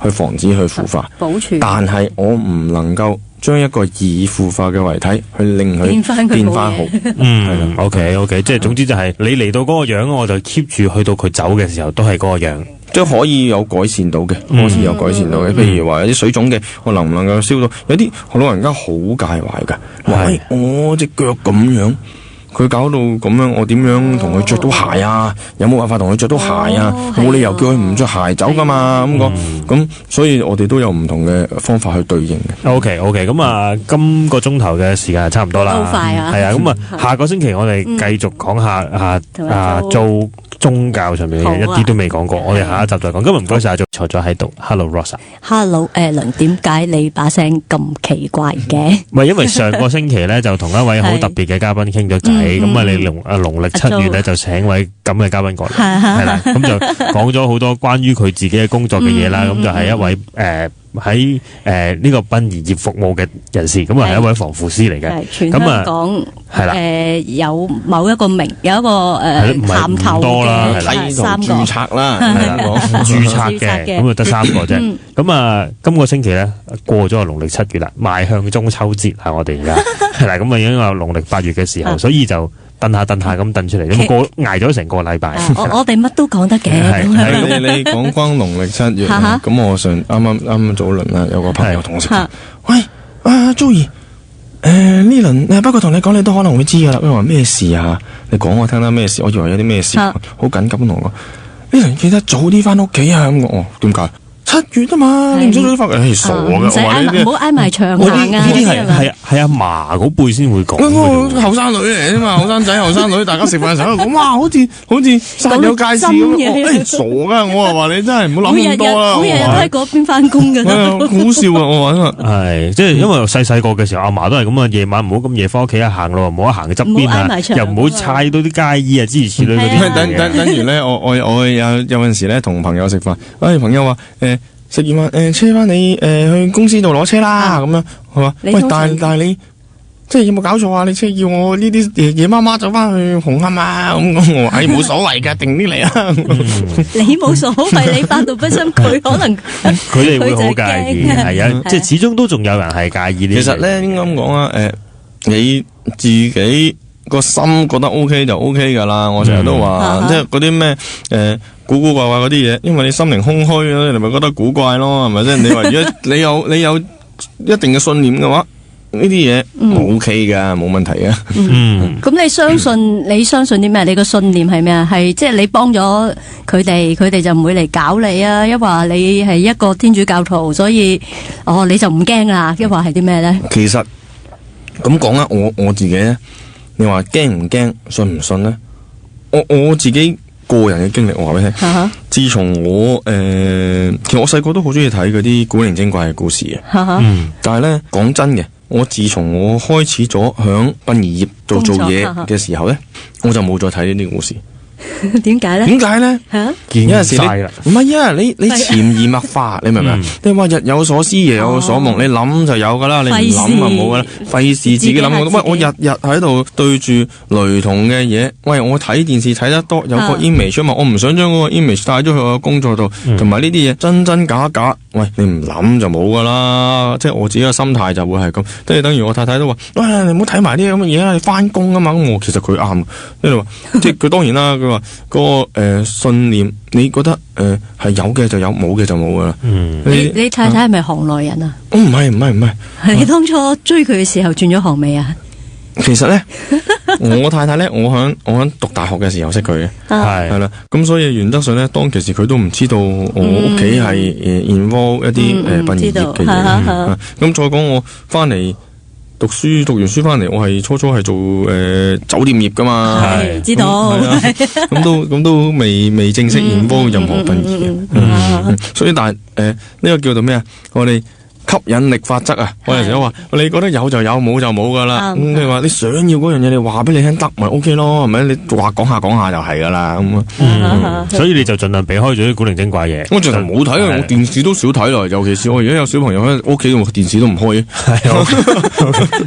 去防止佢腐化，保存，但係我唔能夠將一個已腐化嘅遺體去令佢變翻好。係啦，OK， 即係總之就係你嚟到嗰個樣，我就 keep 住去到佢走嘅時候都係嗰個樣，即係可以有改善到嘅，譬如話有啲水腫嘅，我能唔能夠燒到？有啲老人家好介懷㗎，話我隻腳咁樣。佢搞到咁樣，我點樣同佢着到鞋啊？有冇辦法同佢着到鞋啊？冇理由叫佢唔着鞋走噶嘛？咁講咁，所以我哋都有唔同嘅方法去對應嘅。OK， 咁啊，今個鐘頭嘅時間係差唔多啦。好快啊！係啊，咁啊，下個星期我哋繼續講下做宗教上面嘅嘢，一啲都未講過。我哋下一集再講。今日唔該晒阿 Jo坐咗喺度。Hello Rosa。Hello Alan， 點解你把聲咁奇怪嘅？唔係因為上個星期咧就同一位好特別嘅嘉賓傾咗偈。咁你農曆7月咧就請位咁嘅嘉賓過嚟，係啦，咁就講咗好多關於佢自己嘅工作嘅嘢啦。咁就係一位喺呢個殯儀業服務嘅人士，咁啊係一位防腐師嚟嘅。全香港係啦，有某一個有一個探頭嘅3個註冊啦，係啦，註冊嘅，咁啊得3個啫。咁啊，今個星期咧過咗個農曆7月啦，邁向中秋節啊！我哋而家係啦，咁啊已經有農曆8月嘅時候，所以就蹬下咁蹬出嚟，咁捱咗成個禮拜。我哋乜都講得嘅。你講關農曆7月，咁我上啱早輪啦，有個朋友同我講，喂，Joey，呢輪不過同你講，你都可能會知噶啦。佢話咩事啊？你講我聽啦，咩事？我以為有啲咩事，好緊急同我講。呢輪記得早啲翻屋企啊！咁我點解？ 7月啊嘛，你唔早啲翻嚟，傻噶！唔使唔好挨埋牆呢行啊！啲係阿嫲嗰輩先會講嘅啫喎。後生女嚟啫嘛，後生仔後生女，大家食飯嘅時候講，哇，好似煞有介事咁。傻噶！我話你真係唔好諗咁多啦。每日都喺嗰邊翻工㗎。好笑啊！我話係即係因為細個嘅時候，阿嫲都係咁啊，夜晚唔好咁夜翻屋企啊，行路唔好行側邊啊，又唔好踩到啲街衣啊，諸如此類嗰啲。等於咧，我有陣時咧同朋友食飯，朋友話食完飯車翻你去公司度攞車啦咁樣，係嘛？喂，但係你即係有冇搞錯啊？你車要我呢啲夜媽媽走翻去紅磡啊？咁我話冇所謂㗎，定啲嚟啊！你冇所謂，你百毒不侵，佢可能佢哋會好介意，係啊，即係始終都仲有人係介意呢。其實咧應該咁講啊，你自己個心覺得 OK 就 OK 㗎啦。我成日都話，即係嗰啲咩古古怪怪嗰啲嘢，因為你心靈空虛咯，你咪覺得古怪咯，係咪先？你話如果你有一定嘅信念嘅話，呢啲嘢 OK 噶，冇問題嘅。咁你相信啲咩？你個信念係咩啊？係即係你幫咗佢哋就唔會嚟搞你啊？一話你係一個天主教徒，所以你就唔驚啦？一話係啲咩咧？其實咁講啦，我自己咧，你話驚唔驚，信唔信咧？我自己個人嘅經歷，我話俾你聽。自從我其實我細個都好中意睇嗰啲古靈精怪嘅故事嘅。但係咧講真嘅，我自從我開始咗響殯儀業做嘢嘅時候咧，我就冇再睇呢啲故事。點解咧？點解咧？見晒啦，唔係啊！你潛移默化，你明唔明？你話日有所思，夜有所夢，你諗就有噶啦，你唔諗就冇噶啦。費事自己諗。喂，我日日喺度對住雷同嘅嘢。喂，我睇電視睇得多，有個 image 嘛，我唔想將嗰個 image 帶咗去我工作度，同埋呢啲嘢真真假假。喂，你唔諗就冇噶啦。即係我自己嘅心態就會係咁。即係等於我太太都話：喂，你唔好睇埋啲咁嘅嘢啦，你翻工啊嘛。咁我其實佢啱。即係話，即係佢當然啦。佢話嗰個信念，你覺得係有嘅就有，冇嘅就冇噶啦。你太太係咪行內人啊？唔係。係你當初追佢嘅時候轉咗行未啊？其實咧，我太太咧，我響讀大學嘅時候識佢嘅，係啦。咁所以原則上咧，當其時佢都唔知道我屋企係involve 一啲殯儀業嘅嘢。咁再講我翻嚟讀完書翻嚟，我係初係做酒店業噶嘛，係知道。咁都未正式involve任何殯儀嘅。所以但係呢個叫做咩啊？我哋吸引力法則啊！我哋成日話，你覺得有就有，冇就冇噶啦。咁你話你想要嗰樣嘢，你話俾你聽得咪 OK 咯，係咪？你話講下就係噶啦咁。所以你就盡量避開咗啲古靈精怪嘢。我盡量冇睇啊！我電視都少睇啦，尤其是我而家有小朋友喺屋企，我電視都唔開。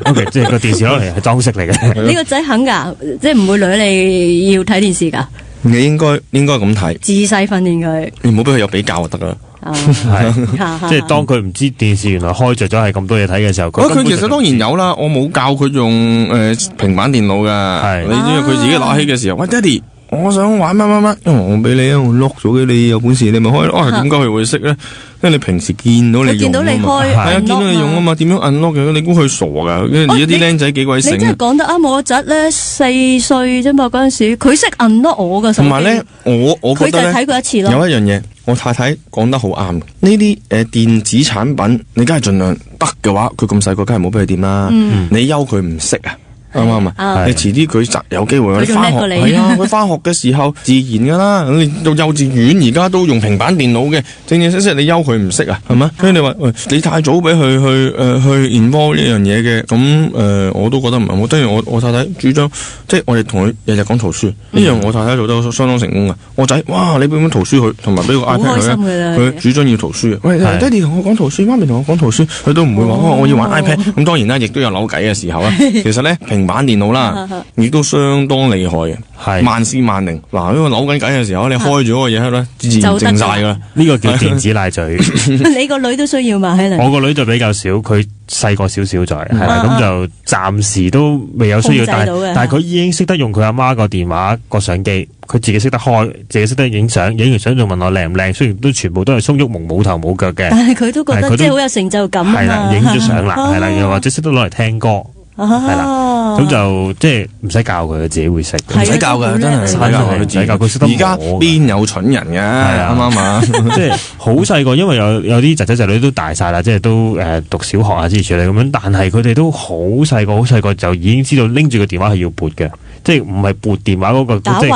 OK， 即係個電視攞嚟係裝飾嚟嘅。呢個仔肯噶，即係唔會女你要睇電視噶。你應該咁睇，自細訓練佢。你唔好俾佢有比較就得啦。係，即係當佢唔知電視原來開着咗係咁多嘢睇嘅時候，佢其實當然有啦。我冇教佢用平板電腦噶。你知佢自己攞起嘅時候，喂，爹哋，我想玩乜，因為我俾你，我 lock 咗嘅，你有本事你咪開。點解佢會識咧？因為你平時見到你用啊嘛，係啊，見到你用啊嘛，點樣 unlock 嘅？你估佢傻噶？而家啲僆仔幾鬼醒。你真係講得啱，我個侄咧4歲啫嘛，嗰陣時佢識 unlock 我嘅手機。同埋咧，我覺得佢就睇過一次咯。有一樣嘢，我太太講得好啱。呢啲電子產品，你梗係盡量得嘅話，佢咁細個，梗係冇俾佢掂啦。你休佢唔識啊？啱唔啱啊？你遲啲佢有機會翻學，係啊，佢翻學嘅時候自然噶啦。你到幼稚園而家都用平板電腦嘅，正式你休佢唔識啊，係咪？所以你話你太早俾佢去 involve 呢樣嘢嘅，咁我都覺得唔係。我當然我太太主張，即係我哋同佢日日講圖書，呢樣我太太做得相當成功噶。我仔，哇！你俾本圖書佢，同埋俾個 iPad 佢，佢主張要圖書。喂，爹哋同我講圖書，媽咪同我講圖書，佢都唔會話我要玩 iPad。咁當然啦，亦都有扭計嘅時候啊。其實咧平板電腦啦，亦都相當厲害嘅，係萬試萬靈。嗱，因為扭緊計嘅時候，你開咗個嘢喺度，自然靜晒噶啦。呢個叫電子奶嘴。你個女都需要嘛？我個女就比較少，佢細個少少在，係啦，咁就暫時都未有需要。但係佢已經識得用佢阿媽個電話個相機，佢自己識得開，自己識得影相，影完相仲問我靚唔靚。雖然都全部都係鬆郁蒙冇頭冇腳嘅，但係佢都覺得即係好有成就感啊！係啦，影咗相啦，係啦，又或者識得攞嚟聽歌。係啦，咁就即係唔使教佢，自己會識。唔使教㗎，真係唔使教佢自己。佢識得。而家邊有蠢人嘅？啱唔啱啊？即係好細個，因為有啲仔仔仔女都大晒啦，即係都讀小學啊之類咁樣，但係佢哋都好細個就已經知道拎住個電話係要撥嘅。即係唔係撥電話嗰個，即係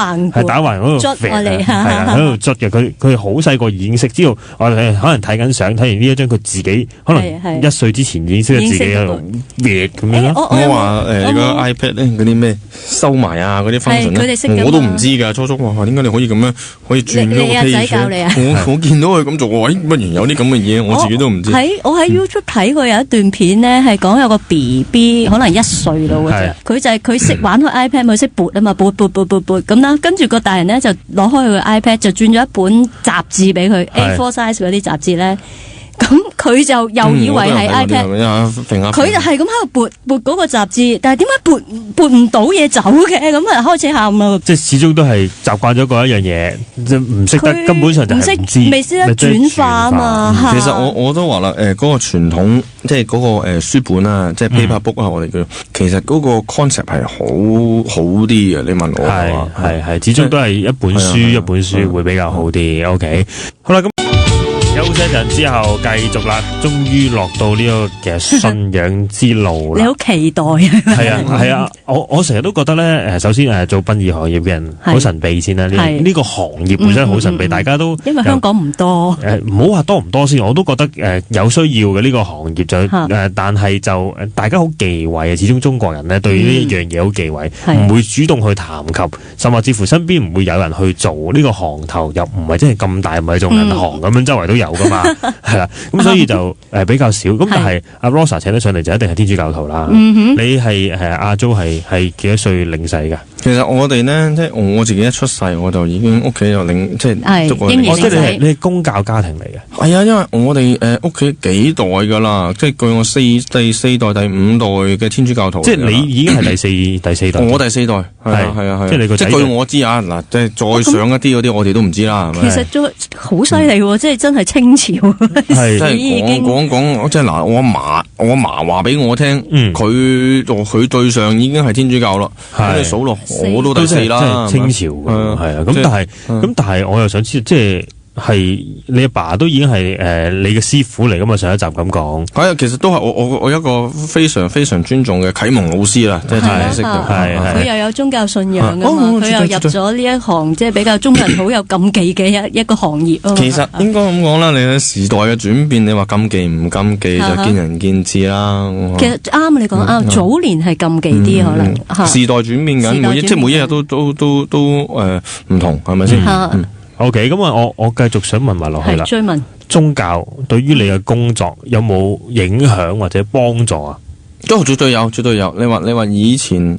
打橫嗰度捽我哋，係啦喺度捽嘅。佢好細個已經識，知道我哋可能睇緊相，睇完呢一張佢自己可能1歲之前已經識得自己喺度搣咁樣咯。我話個 iPad 咧嗰啲咩收埋啊嗰啲 function 咧，我都唔知㗎。初話點解你可以咁樣可以轉咗個 page？ 你阿仔教你啊？我見到佢咁做，喂，乜然有啲咁嘅嘢，我自己都唔知。我喺 YouTube 睇過有一段片咧，係講有個 BB 可能1歲到嘅啫，佢就係佢識玩開 iPad，識撥啊嘛，撥咁啦，跟住個大人咧就攞開佢個 iPad，就轉咗一本雜誌俾佢 A4 size 嗰啲雜誌咧，咁佢就又以為係 iPad，佢就係咁喺度撥嗰個雜誌，但係點解撥唔到嘢走嘅？咁啊開始喊啦！即係始終都係習慣咗嗰一樣嘢，即唔識得，根本上就係唔知，未識得轉化啊嘛。其實我都話啦，嗰個傳統即係嗰個書本啊，即係 paper book 啊，我哋叫，其實嗰個 concept 係好啲嘅。你問我係，始終都係一本書會比較好啲。OK， 好啦咁。休息一陣之後繼續啦，終於落到呢個嘅信仰之路啦。你好期待啊！係啊，我成日都覺得咧，首先做殯儀行業嘅人好神秘先啦。呢個行業本身好神秘，大家都因為香港唔多。唔好話多唔多先，我都覺得有需要嘅呢個行業就但係就大家好忌諱啊。始終中國人咧對呢一樣嘢好忌諱，唔會主動去談及，甚至乎身邊唔會有人去做呢個行頭，又唔係真係咁大，唔係做銀行咁樣，周圍都有噶嘛，係啦，咁所以就比較少。咁但係阿 Rosa 請得上嚟就一定係天主教徒啦。你係阿 Jo 係幾多歲領洗㗎？其實我哋咧，即係我自己一出世我就已經屋企就領，即係捉我領。即係你係公教家庭嚟嘅。係啊，因為我哋屋企幾代㗎啦，即係據我第四代、第五代嘅天主教徒。即係你已經係第四代。我第四代，係啊。即係你個仔。即係據我知啊，嗱，即係再上一啲嗰啲，我哋都唔知啦。其實都好犀利喎，即係真係清朝。係，即係講，即係嗱，我阿嫲話俾我聽，佢對上已經係天主教啦。咁你數落，我都第四啦。即係清朝㗎，係啊。咁但係我又想知道，即係你阿爸都已經係你嘅師傅嚟㗎嘛？上一集咁講。係啊，其實都係我一個非常非常尊重嘅啟蒙老師啦，即係正式嘅。佢又有宗教信仰㗎嘛，佢又入咗呢一行，即係比較中人好有禁忌嘅一個行業啊。其實應該咁講啦，你嘅時代嘅轉變，你話禁忌唔禁忌就見仁見智啦。其實啱你講啱，早年係禁忌啲可能。時代轉變緊，即係每一日都唔同，係咪先？OK， 咁啊，我繼續想問埋落去啦。追問宗教對於你嘅工作有冇影響或者幫助啊？都絕對有，絕對有。你話以前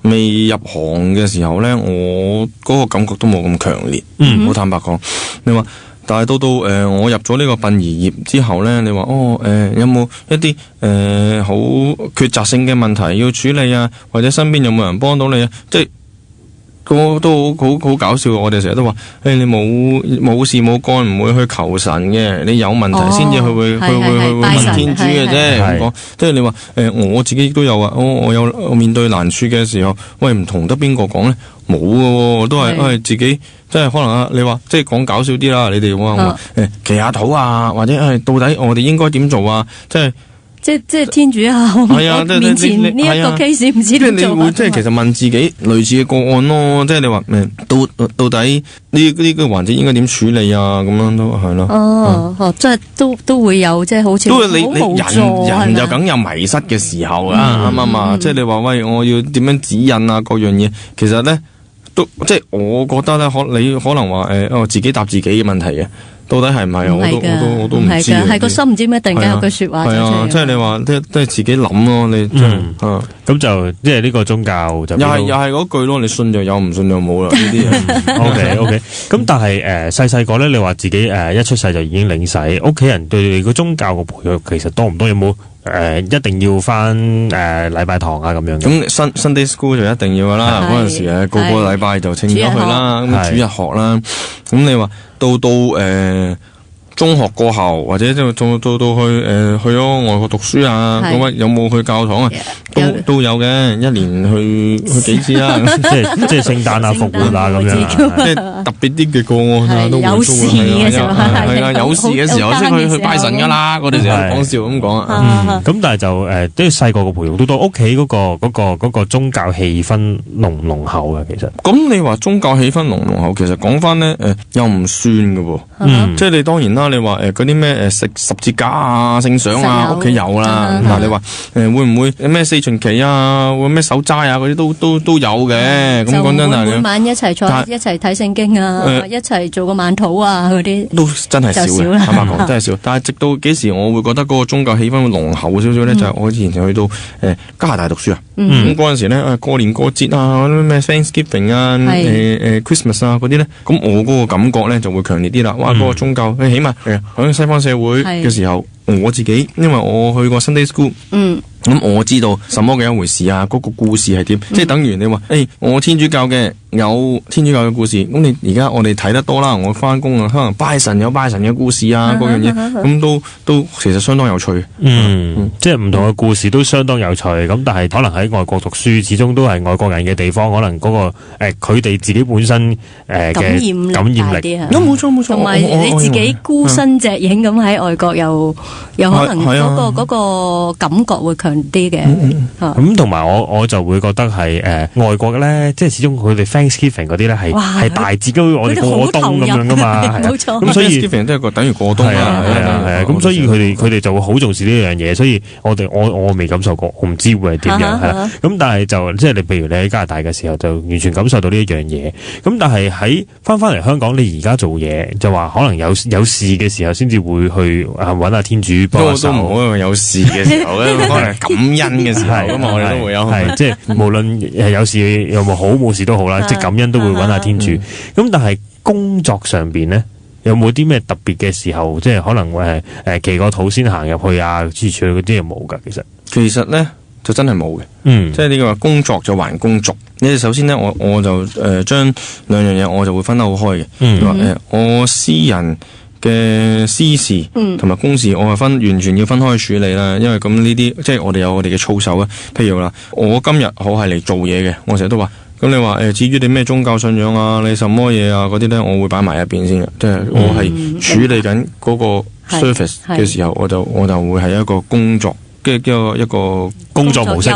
未入行嘅時候咧，我嗰個感覺都冇咁強烈。好坦白講，你話，但係到我入咗呢個殯儀業之後咧，你話有冇一啲好抉擇性嘅問題要處理啊？或者身邊有冇人幫到你啊？即係。都好搞笑，我哋成日都話，你冇事冇干，唔會去求神嘅，你有問題先至去問天主嘅啫。講即係你話我自己都有啊，我面對難處嘅時候，喂，唔同得邊個講咧？冇嘅，都係自己，即係可能啊，你話即係講搞笑啲啦，你哋話祈下禱啊，或者到底我哋應該點做啊？即係天主啊！面前呢一個 case 唔知點做。即係其實問自己類似嘅個案咯，即係你話到底呢個環節應該點處理啊？咁樣都係咯。即係都會有，即係好似好無助。人就梗有迷失嘅時候啊，啱唔啱啊？即係你話喂，我要點樣指引啊？各樣嘢，其實咧都即係我覺得咧，你可能話自己答自己嘅問題嘅。到底係唔係？我都唔知。係個心唔知咩，突然間有句說話。係啊，即係你話都係自己諗咯。你咁就即係呢個宗教就又係嗰句咯。你信就有，唔信就冇啦。呢啲OK。咁但係細個咧，你話自己一出世就已經領洗，屋企人對你個宗教嘅培育其實多唔多？有冇一定要翻禮拜堂啊咁樣？咁Sunday School 就一定要噶啦。嗰陣時個禮拜就請咗去啦。咁主日學啦。咁你話到中學過後，或者到去去咗外國讀書啊，咁有冇去教堂啊？都有嘅，一年去幾次啦，即係聖誕啊、復活啊咁樣，即係特別啲嘅個案啊，都會有事嘅時候係啊，有事嘅時候先去拜神噶啦，嗰陣時講笑咁講啊。咁但係就即係細個嘅培育都多，屋企嗰個宗教氣氛濃唔濃厚嘅其實。咁你話宗教氣氛濃唔濃厚，其實講翻咧又唔算嘅喎，即係你當然啦，你話嗰啲咩食十字架啊、聖上啊，屋企有啦。但係你話會唔會咩四旬期啊、會咩守齋啊嗰啲都有嘅。咁講真係，每晚一齊坐一齊睇聖經啊，一齊做個晚禱啊嗰啲，都真係少嘅。坦白講真係少。但係直到幾時我會覺得嗰個宗教氣氛會濃厚少少咧？就係我之前去到加拿大讀書啊。咁嗰陣時咧過年過節啊，咩 Thanksgiving 啊、Christmas 啊嗰啲咧，咁我嗰個感覺咧就會強烈啲啦。哇！嗰個宗教起碼喺西方社會嘅時候，我自己因為我去過 Sunday School。咁我知道什麼嘅一回事啊，嗰個故事係點，即係等於你話，我天主教嘅有天主教嘅故事，咁你而家我哋睇得多啦，我翻工啊，可能拜神有拜神嘅故事啊，嗰樣嘢，咁都其實相當有趣。即係唔同嘅故事都相當有趣，咁但係可能喺外國讀書，始終都係外國人嘅地方，可能嗰個佢哋自己本身嘅感染力啊，冇錯，同埋你自己孤身隻影咁喺外國又可能嗰個感覺會強啲嘅。咁同埋我就會覺得係外國咧，即係始終佢哋 Thanksgiving 嗰啲咧係大節，都我哋過冬咁樣噶嘛，冇錯。咁所以 Thanksgiving 都係個等於過冬啊，係啊。咁所以佢哋就會好重視呢樣嘢，所以我未感受過，我唔知會係點樣係啦。咁但係就即係你譬如你喺加拿大嘅時候，就完全感受到呢一樣嘢。咁但係喺翻嚟香港，你而家做嘢就話可能有事嘅時候先至會去揾下天主幫手。都唔好有事嘅時候咧，可能感恩嘅時候咁我哋都會有。係即係無論有事有冇好冇事都好啦，即係感恩都會揾下天主。咁但係工作上邊咧，有冇啲咩特別嘅時候，即係可能祈個禱先行入去啊，之類嗰啲又冇噶？其實咧就真係冇嘅。即係呢個工作就還工作。你首先咧，我就將兩樣嘢我就會分得好開嘅。我私人嘅私事同埋公事，我係完全要分開處理啦。因為咁呢啲即係我哋有我哋嘅操守啊。譬如啦，我今日我係嚟做嘢嘅，我成日都話。咁你話至於你咩宗教信仰啊，你什麼嘢啊嗰啲咧，我會擺埋一邊先嘅。即係我係處理緊嗰個 service 嘅時候，我就會係一個工作嘅一個工作模式啦，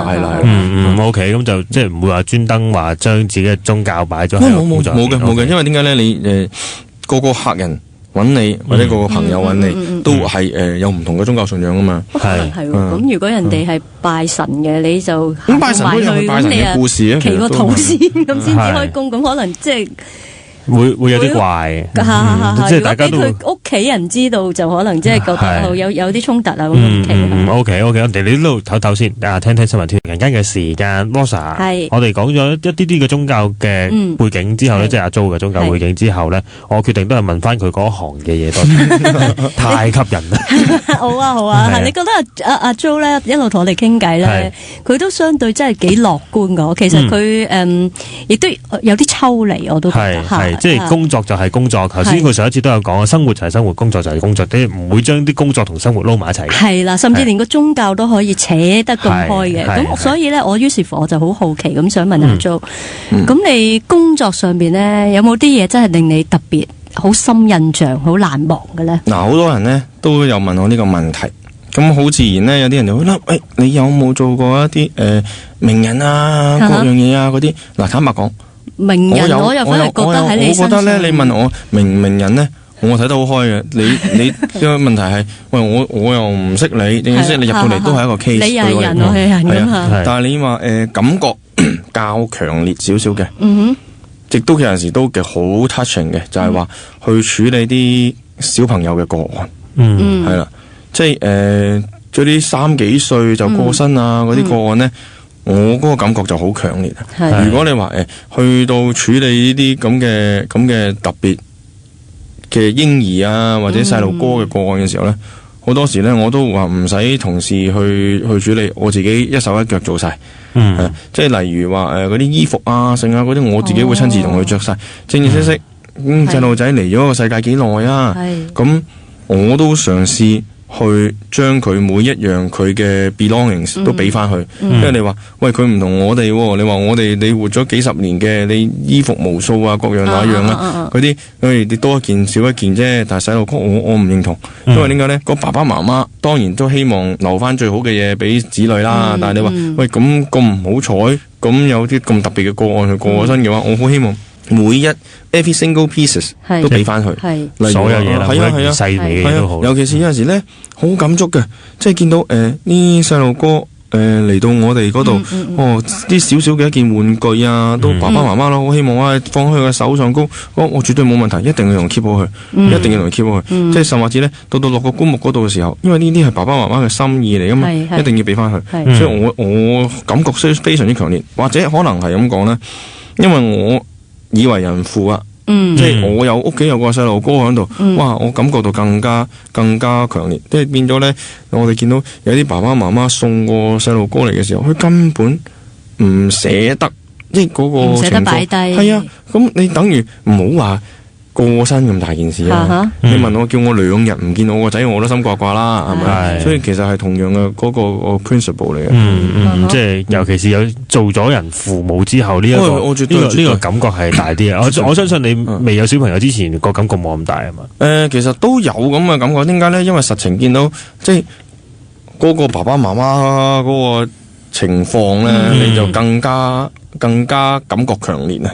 係啦。OK， 咁就即係唔會話專登話將自己嘅宗教擺咗喺工作。冇嘅，因為點解咧？你個客人揾你或者個朋友揾你，都係有唔同嘅宗教信仰啊嘛。係咁如果人哋係拜神嘅，你就咁拜神都有拜神嘅故事啊。祈個禱先咁先至開工，咁可能即係。會有啲怪，即係大家都佢屋企人知道就可能即係覺得有啲衝突啊咁樣。OK， 我哋呢度唞唞先，聽新聞團人間嘅時間。Rosa，我哋講咗一啲嘅宗教嘅背景之後咧，即係阿 Jo 嘅宗教背景之後咧，我決定都係問翻佢嗰行嘅嘢多，太吸引啦。好啊，你覺得阿 Jo 咧一路同我哋傾偈咧，佢都相對真係幾樂觀噶。其實佢亦都有啲抽離，我都覺得即係工作就係工作，頭先佢上一次都有講，生活就係生活，工作就係工作，即係唔會將啲工作同生活撈埋一齊。係啦，甚至連個宗教都可以扯得咁開嘅。咁所以咧，於是乎我就好好奇咁想問阿 Jo，咁你工作上邊咧有冇啲嘢真係令你特別好深印象、好難忘嘅咧？嗱，好多人咧都有問我呢個問題，咁好自然咧，有啲人就會諗，你有冇做過一啲名人啊、各樣嘢啊嗰啲？嗱，坦白講。名人我又反而覺得喺你身上。我覺得咧，你問我名人咧，我睇得好開嘅。你個問題係，我又唔識你，正式你入到嚟都係一個 case。你係人，我係人咁啊。但係你話感覺較強烈少少嘅，亦都有陣時都幾好 touching 嘅，就係話去處理啲小朋友嘅個案，係啦，即係嗰啲3幾歲就過身啊嗰啲個案咧。我嗰個感覺就好強烈。如果你話去到處理呢啲咁嘅特別嘅嬰兒啊或者細路哥嘅個案嘅時候咧，好多時咧我都話唔使同事去處理，我自己一手一腳做晒。即係例如話嗰啲衣服啊剩啊嗰啲，我自己會親自同佢着晒，正正式式。細路仔嚟咗個世界幾耐啊？咁我都嘗試去將佢每一樣佢嘅 belongings 都俾翻佢，因為你話喂佢唔同我哋喎，你話我哋你活咗幾十年嘅，你衣服無數啊，各樣那樣啊，嗰啲你多一件少一件啫，但係細路哥我唔認同，因為點解咧？個爸爸媽媽當然都希望留翻最好嘅嘢俾子女啦，但係你話喂咁唔好彩，咁有啲咁特別嘅個案去過咗身嘅話，我好希望每一 every single pieces 都俾翻佢，所有嘢啦，係啊，細微嘅嘢都好。尤其是有陣時咧，好感觸嘅，即係見到呢細路哥嚟到我哋嗰度，啲少少嘅一件玩具啊，都爸爸媽媽咯，好希望放喺佢嘅手上高，我絕對冇問題，一定要同佢 keep 好佢，一定要同佢 keep 好佢，即係甚或至咧，到落個棺木嗰度嘅時候，因為呢啲係爸爸媽媽嘅心意嚟噶嘛，一定要俾翻佢，所以我感覺非常之強烈，或者可能係咁講咧，因為我以為人父啊，即係我有屋企有個細路哥喺度，哇！我感覺到更加強烈，即係變咗咧。我哋見到有啲爸爸媽媽送個細路哥嚟嘅時候，佢根本唔捨得，即係嗰個情況，唔捨得擺低。係啊，咁你等於唔好話過身咁大件事啊！你問我叫我2日唔見我個仔，我都心掛掛啦，係咪？所以其實係同樣嘅嗰個 principle 嚟嘅。即係尤其是有做咗人父母之後呢一個呢個感覺係大啲啊！我相信你未有小朋友之前個感覺冇咁大啊嘛。其實都有咁嘅感覺，點解咧？因為實情見到即係嗰個爸爸媽媽嗰個情況咧，你就更加感覺強烈啊！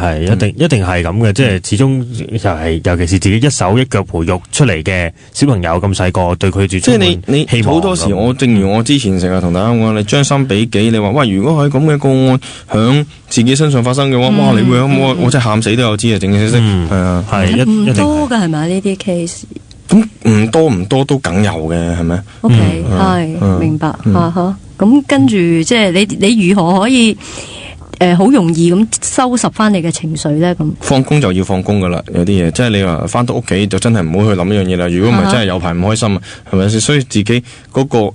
係，一定係咁嘅，即係始終就係，尤其是自己一手一腳培育出嚟嘅小朋友咁細個，對佢住即係你好多時，正如我之前成日同大家講，你將心比己，你話喂，如果係咁嘅個案響自己身上發生嘅話，哇！你會我真係喊死都有知啊，正正式式係啊，係唔多㗎係咪呢啲 case？咁唔多都梗有嘅，係咪 ？OK， 係明白嚇。咁跟住即係你如何可以好容易咁收拾翻你嘅情緒咧？咁放工就要放工噶啦，有啲嘢即係你話翻到屋企就真係唔好去諗呢樣嘢啦。如果唔係真係有排唔開心啊，係咪先？所以自己嗰個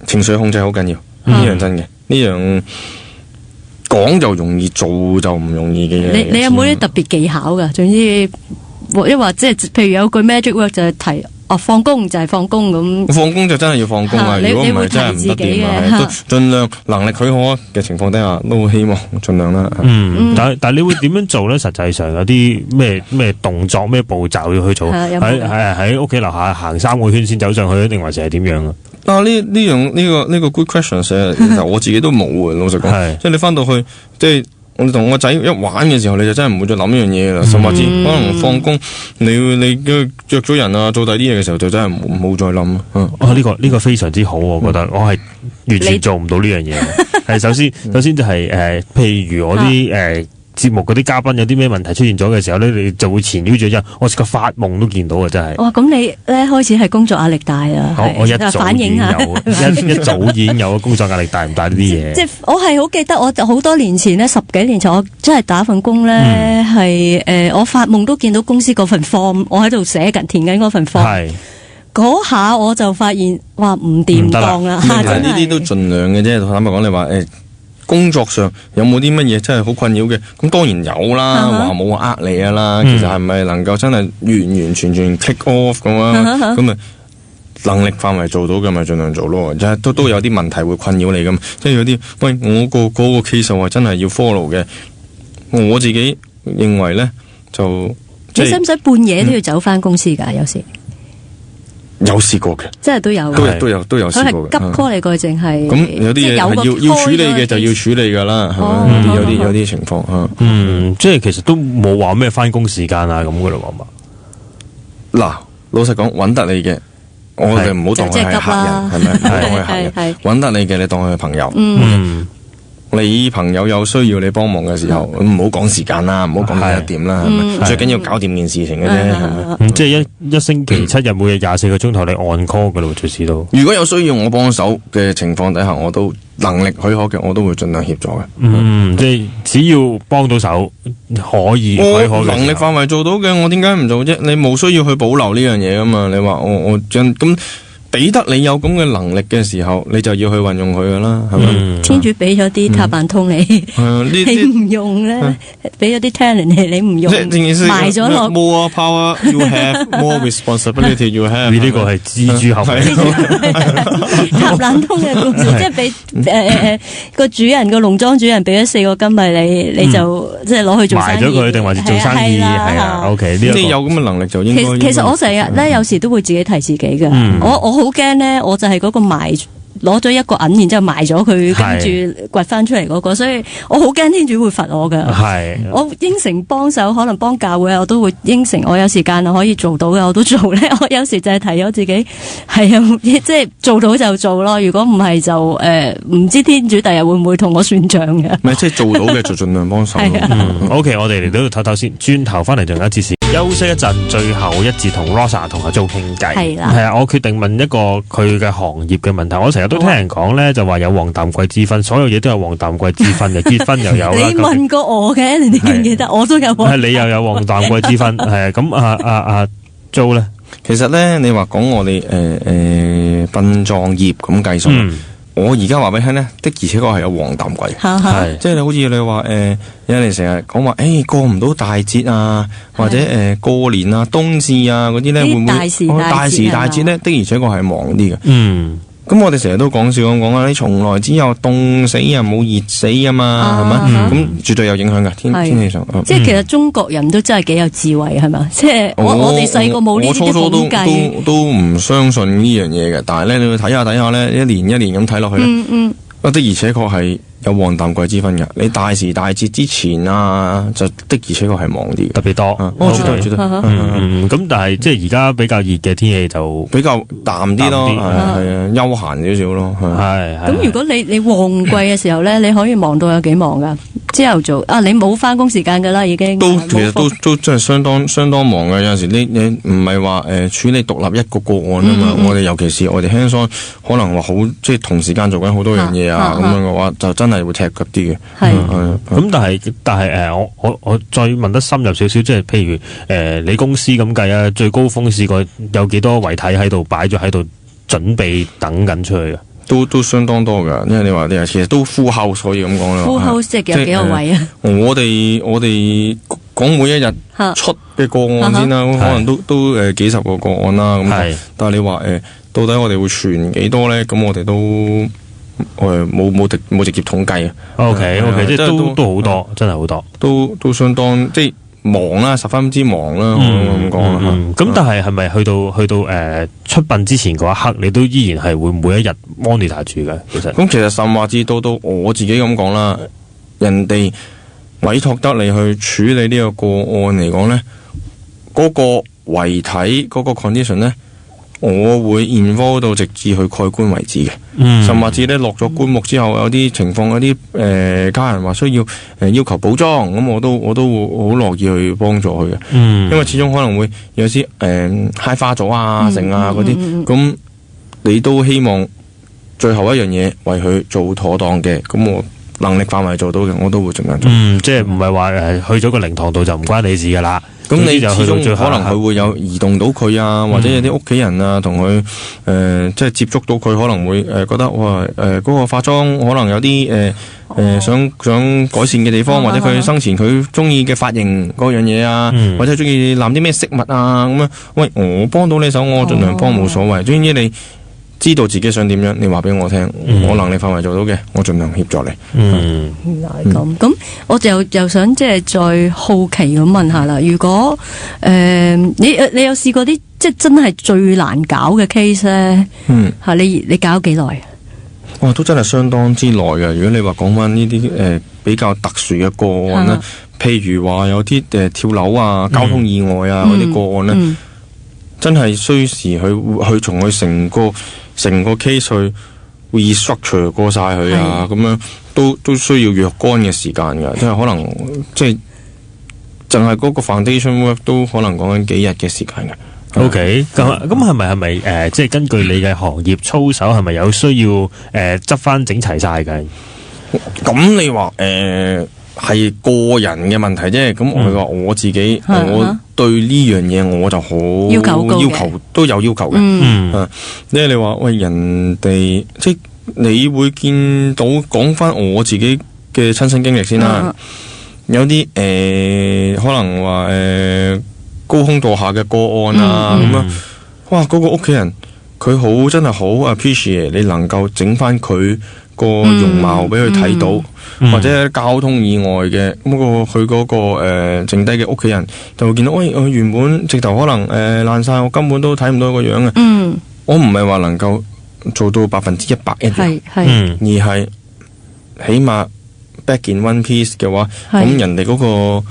情緒控制好緊要，呢樣真嘅，呢樣講就容易，做就唔容易嘅嘢。你有冇啲特別技巧噶？總之一話即係譬如有句 magic word 就係提。放工就係放工咁，放工就真係要放工啊！如果唔係真係唔得掂啊，都盡量能力許可嘅情況底下，都希望盡量啦。但係你會點樣做咧？實際上有啲咩動作、咩步驟要去做？喺屋企樓下行3個圈先走上去，定還是係點樣啊？呢個 good question 其實我自己都冇嘅，老實講，即係你翻到去即係。我哋同我仔一玩嘅時候，你就真係唔會再諗呢樣嘢啦。甚至可能放工，你着咗人啊，做第啲嘢嘅時候，就真係冇再諗。呢個非常之好，我覺得我係完全做唔到呢樣嘢。係首先就係譬如我啲節目嗰啲嘉賓有啲咩問題出現咗嘅時候咧，你就會纏繞住我個發夢都見到啊！真係。哇！咁你咧開始係工作壓力大啊？我一早已經有，一早已經有工作壓力大唔大呢啲嘢？即係我係好記得，我好多年前咧，10幾年前，我真係打份工咧，係我發夢都見到公司嗰份 form， 我喺度寫緊填緊嗰份 form。係。嗰下我就發現，哇唔掂當啦！呢啲都盡量嘅啫。坦白講，你話工作上有冇啲乜嘢真係好困擾嘅？咁當然有啦，話冇呃你啊啦。其實係咪能夠真係完全 take off 咁啊？咁啊能力範圍做到嘅咪盡量做咯。即係都有啲問題會困擾你咁。即係有啲喂，我嗰個 case 係真係要 follow 嘅。我自己認為咧就你使唔使半夜都要走翻公司㗎？有時。有試過嘅，即係都有試過嘅。急 call 你個淨係咁有啲嘢係要處理嘅就要處理㗎啦，係咪？有啲情況即係其實都冇話咩返工時間啊咁㗎咯嘛。嗱，老實講，揾得你嘅，我哋唔好當佢係客人，係咪？唔好當佢係客人，揾得你嘅，你當佢係朋友。你朋友有需要你幫忙嘅時候，唔好講時間啦，唔好講幾點啦，係咪？最緊要搞掂件事情嘅啫，係咪？即係一星期7日，每日24個鐘頭，你按 call 噶咯，隨時都。如果有需要我幫手嘅情況底下，我都能力許可嘅，我都會盡量協助嘅。即係只要幫到手，可以許可嘅。能力範圍做到嘅，我點解唔做啫？你冇需要去保留呢樣嘢噶嘛？你話我將咁。俾得你有咁嘅能力嘅時候，你就要去運用佢噶啦，係咪？天主俾咗啲塔板通你，你唔用咧，俾咗啲 talent 你唔用，埋咗落。More power you have, more responsibility you have。呢個係蜘蛛俠。塔板通嘅故事，即係俾個主人個農莊主人俾咗4個金幣你就即係攞去做生意。埋咗佢定還是做生意？係啊 ，OK 呢你有咁嘅能力就應該。其實我成日咧有時都會自己提自己嘅，我好驚咧，我就係嗰個埋攞咗一個銀，然之後埋咗佢，跟住掘翻出嚟嗰個，所以我好驚天主會罰我噶。係，我應承幫手，可能幫教會，我都會應承，我有時間可以做到嘅，我都做咧。我有時就係提咗自己，係啊，即係做到就做咯。如果唔係就唔知天主第日會唔會同我算賬嘅。唔係，即係做到嘅就盡量幫手。OK， 我哋嚟到唞唞先，轉頭翻嚟仲有一節事。休息一陣，最後一節同 Rosa 同阿 Jo 傾偈。係啦，係啊，我決定問一個佢嘅行業嘅問題。我成日都聽人講咧，就話有黃淡季之分，所有嘢都有黃淡季之分嘅，結婚又有啦。你問過我嘅，你記唔記得？我都有。係你又有黃淡季之分，係啊。咁阿 Jo 咧，其實咧，你話講我哋殯葬業咁計數。我而家話俾你聽咧，的而且確係有黃淡季，係即係好似你話有人成日講話過唔到大節啊，或者過年啊、冬至啊嗰啲咧，會唔會大時大節咧？的而且確係忙啲嘅。咁我哋成日都講笑咁講啊，你從來只有凍死啊，冇熱死啊嘛，係咪？咁絕對有影響嘅天氣上。即係其實中國人都真係幾有智慧，係嘛？即係我哋細個冇呢啲統計，都唔相信呢樣嘢嘅。但係咧，你去睇下咧，一年一年咁睇落去咧，的而且確係有黃淡季之分嘅。你大時大節之前啊，就的而且確係忙啲，特別多。絕對。咁但係即係而家比較熱嘅天氣就比較淡啲咯，係啊，休閒少少咯。係。咁如果你旺季嘅時候咧，你可以忙到有幾忙噶？朝頭早你冇翻工時間噶啦，已經其實都真係相當忙嘅。有陣時你唔係話處理獨立一個個案啊嘛。我哋尤其是我哋輕鬆，可能話好即係同時間做緊好多樣嘢啊，咁樣嘅話就真係會踢急啲嘅。係。咁但係我再問得深入少少，即係譬如你公司咁計啊，最高峰試過有幾多遺體喺度擺咗喺度準備等緊出去嘅？都相當多噶，因為你話其實都full house，所以咁講啦。full house 即係有幾個位啊？我哋講每一日出嘅個案先啦，可能都幾十個個案啦。咁但係你話到底我哋會傳幾多咧？咁我哋都冇直接統計啊。OK， 即係都好多，真係好多，都相當即係忙啦，十分之忙啦，咁講啦。咁但係係咪去到出殯之前嗰一刻，你都依然係會每一日 monitor 住嘅？其實其實甚或至到我自己咁講啦，人哋委託得你去處理呢個個案嚟講咧，嗰個遺體嗰個 condition 咧，我會 involve 到直至去蓋棺為止嘅。甚或至咧落咗棺木之後，有啲情況，有啲家人話需要要求補裝，咁我都會好樂意去幫助佢嘅。因為始終可能會有啲揩花咗啊、剩啊嗰啲，咁你都希望最後一樣嘢為佢做妥當嘅，咁我能力範圍做到嘅，我都會盡量做。即係唔係話去咗個靈堂度就唔關你事噶啦。咁你始終可能佢會有移動到佢啊，或者有啲屋企人啊同佢即係接觸到佢，可能會覺得哇嗰個化妝可能有啲想改善嘅地方，或者佢生前佢中意嘅髮型嗰樣嘢啊，或者中意攬啲咩飾物啊咁樣。喂，我幫到你手，我盡量幫，冇所謂。總之你知道自己想點樣，你話俾我聽，我能力範圍做到嘅，我盡量協助你。原來咁，我就又想即係再好奇咁問下啦。如果你有試過啲即係真係最難搞嘅 case 咧？吓你搞幾耐？哇，都真係相當之耐嘅。如果你話講翻呢啲比較特殊嘅個案咧，譬如話有啲跳樓啊、交通意外啊嗰啲個案咧，真係需時去從佢成個 case 去 restructure 過晒佢啊，咁樣都需要若干嘅時間㗎，即係可能即係淨係嗰個 foundation work 都可能講緊幾日嘅時間㗎。OK，咁係咪即係根據你嘅行業操守，係咪有需要執翻整齊晒㗎？咁你話係個人嘅問題啫。咁我話我自己，我對呢樣嘢我就好要求都有要求嘅。即係你話喂，人哋即係你會見到，講翻我自己嘅親身經歷先啦。有啲可能話高空墮下嘅個案啊咁樣，哇！嗰個屋企人佢真係好 appreciate 你能夠整翻佢個容貌俾佢睇到，或者交通意外嘅咁佢嗰個剩低嘅屋企人就會見到，喂，我原本直頭可能爛晒，我根本都睇唔到個樣嘅。我唔係話能夠做到100%一樣，而係起碼 back in one piece 嘅話，咁人哋嗰個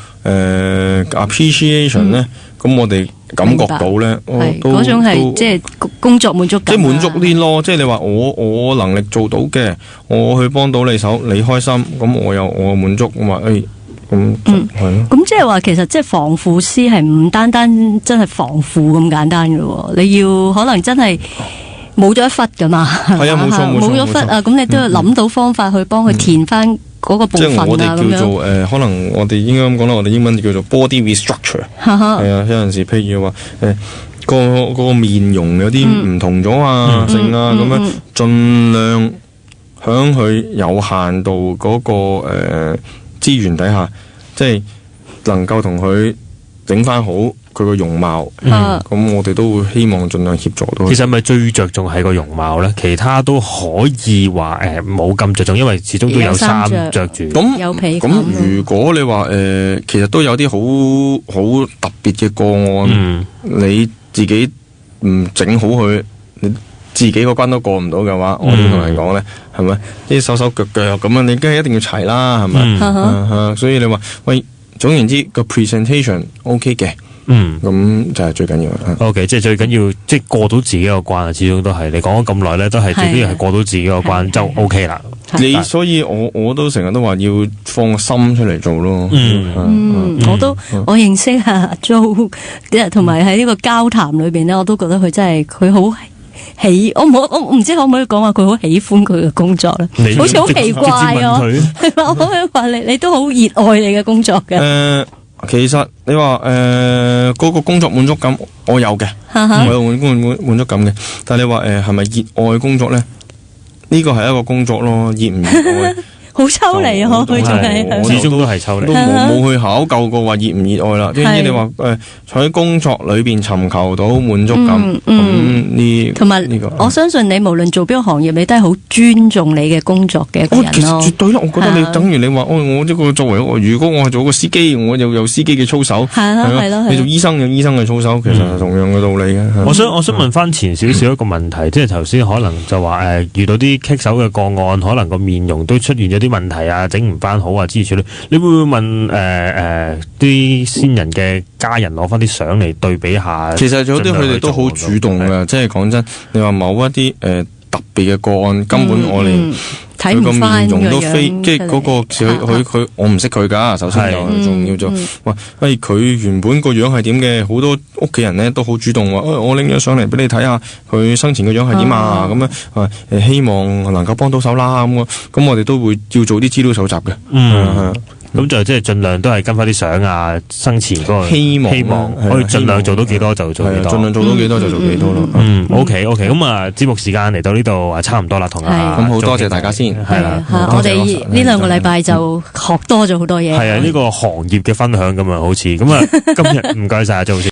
appreciation 咧，咁我哋感覺到咧，嗰種係即係工作滿足感，即係滿足啲咯。即係你話我能力做到嘅，我去幫到你手，你開心，咁我有我滿足。咁話咁係咯。咁即係話其實即係防腐師係唔單單真係防腐咁簡單嘅喎，你要可能真係冇咗一忽噶嘛。係啊，冇錯冇咗忽啊，咁你都要諗到方法去幫佢填翻嗰個部分啊。即係我哋叫做可能我哋應該咁講啦，我哋英文叫做 body restructure。係啊，有陣時譬如話個面容有啲唔同咗啊，性啊咁樣，盡量響佢有限度嗰個資源底下，即係能夠同佢整翻好佢個容貌。咁我哋都會希望盡量協助到。其實咪最着重係個容貌咧，其他都可以話冇咁着重，因為始終都有衫着住。有被咁如果你話其實都有啲好特別嘅個案，你自己唔整好佢，你自己個關都過唔到嘅話，我點同人講咧？係咪啲手腳腳咁樣？你梗係一定要齊啦，係咪？所以你話喂，總言之個 presentation OK 嘅。咁就係最緊要。OK， 即係最緊要，即係過到自己個關，始終都係你講咗咁耐咧，都係最緊要係過到自己個關就 OK 啦。所以我都成日都話要放個心出嚟做咯。我認識阿 Jo，同埋喺呢個交談裏邊咧，我都覺得佢真係佢好我唔知可唔可以講話佢好喜歡佢嘅工作咧？好似好奇怪啊！係嘛？我可唔可以話你都好熱愛你嘅工作嘅？其實你話嗰個工作滿足感我有嘅，我有滿足感嘅。但係你話係咪熱愛工作咧？呢個係一個工作咯，熱唔熱愛？好抽離啊！佢仲係始終都係抽離，都冇去考究過話熱唔熱愛啦。即係你話喺工作裏邊尋求到滿足感，咁同埋我相信你無論做邊個行業，你都係好尊重你嘅工作嘅一個人咯。其實絕對啦，我覺得你等於你話我呢個作為如果我係做個司機，我又有司機嘅操守，係咯。你做醫生有醫生嘅操守，其實係同樣嘅道理嘅。我想問翻前少少一個問題，即係頭先可能就話遇到啲棘手嘅個案，可能個面容都出現咗啲問題啊，整唔翻好啊之類，你會唔會問啲先人嘅家人攞翻啲相嚟對比下？其實有啲佢哋都好主動㗎，即係講真，你話某一啲特別嘅個案，根本我連佢個面容都非，即係嗰個佢我唔識佢㗎。首先就仲要做話，佢原本個樣係點嘅？好多屋企人咧都好主動話，我拎咗上嚟俾你睇下，佢生前個樣係點啊？咁樣希望能夠幫到手啦。咁我哋都會要做啲資料搜集嘅。咁就即係盡量都係跟翻啲相啊，生前嗰個希望可以盡量做到幾多就做幾多，盡量做到幾多就做幾多咯。OK，咁啊，節目時間嚟到呢度差唔多啦，同咁好多謝大家先，係啦，我哋呢2個禮拜就學多咗好多嘢。係啊，呢個行業嘅分享咁啊，好似咁啊，今日唔該晒阿Jo先。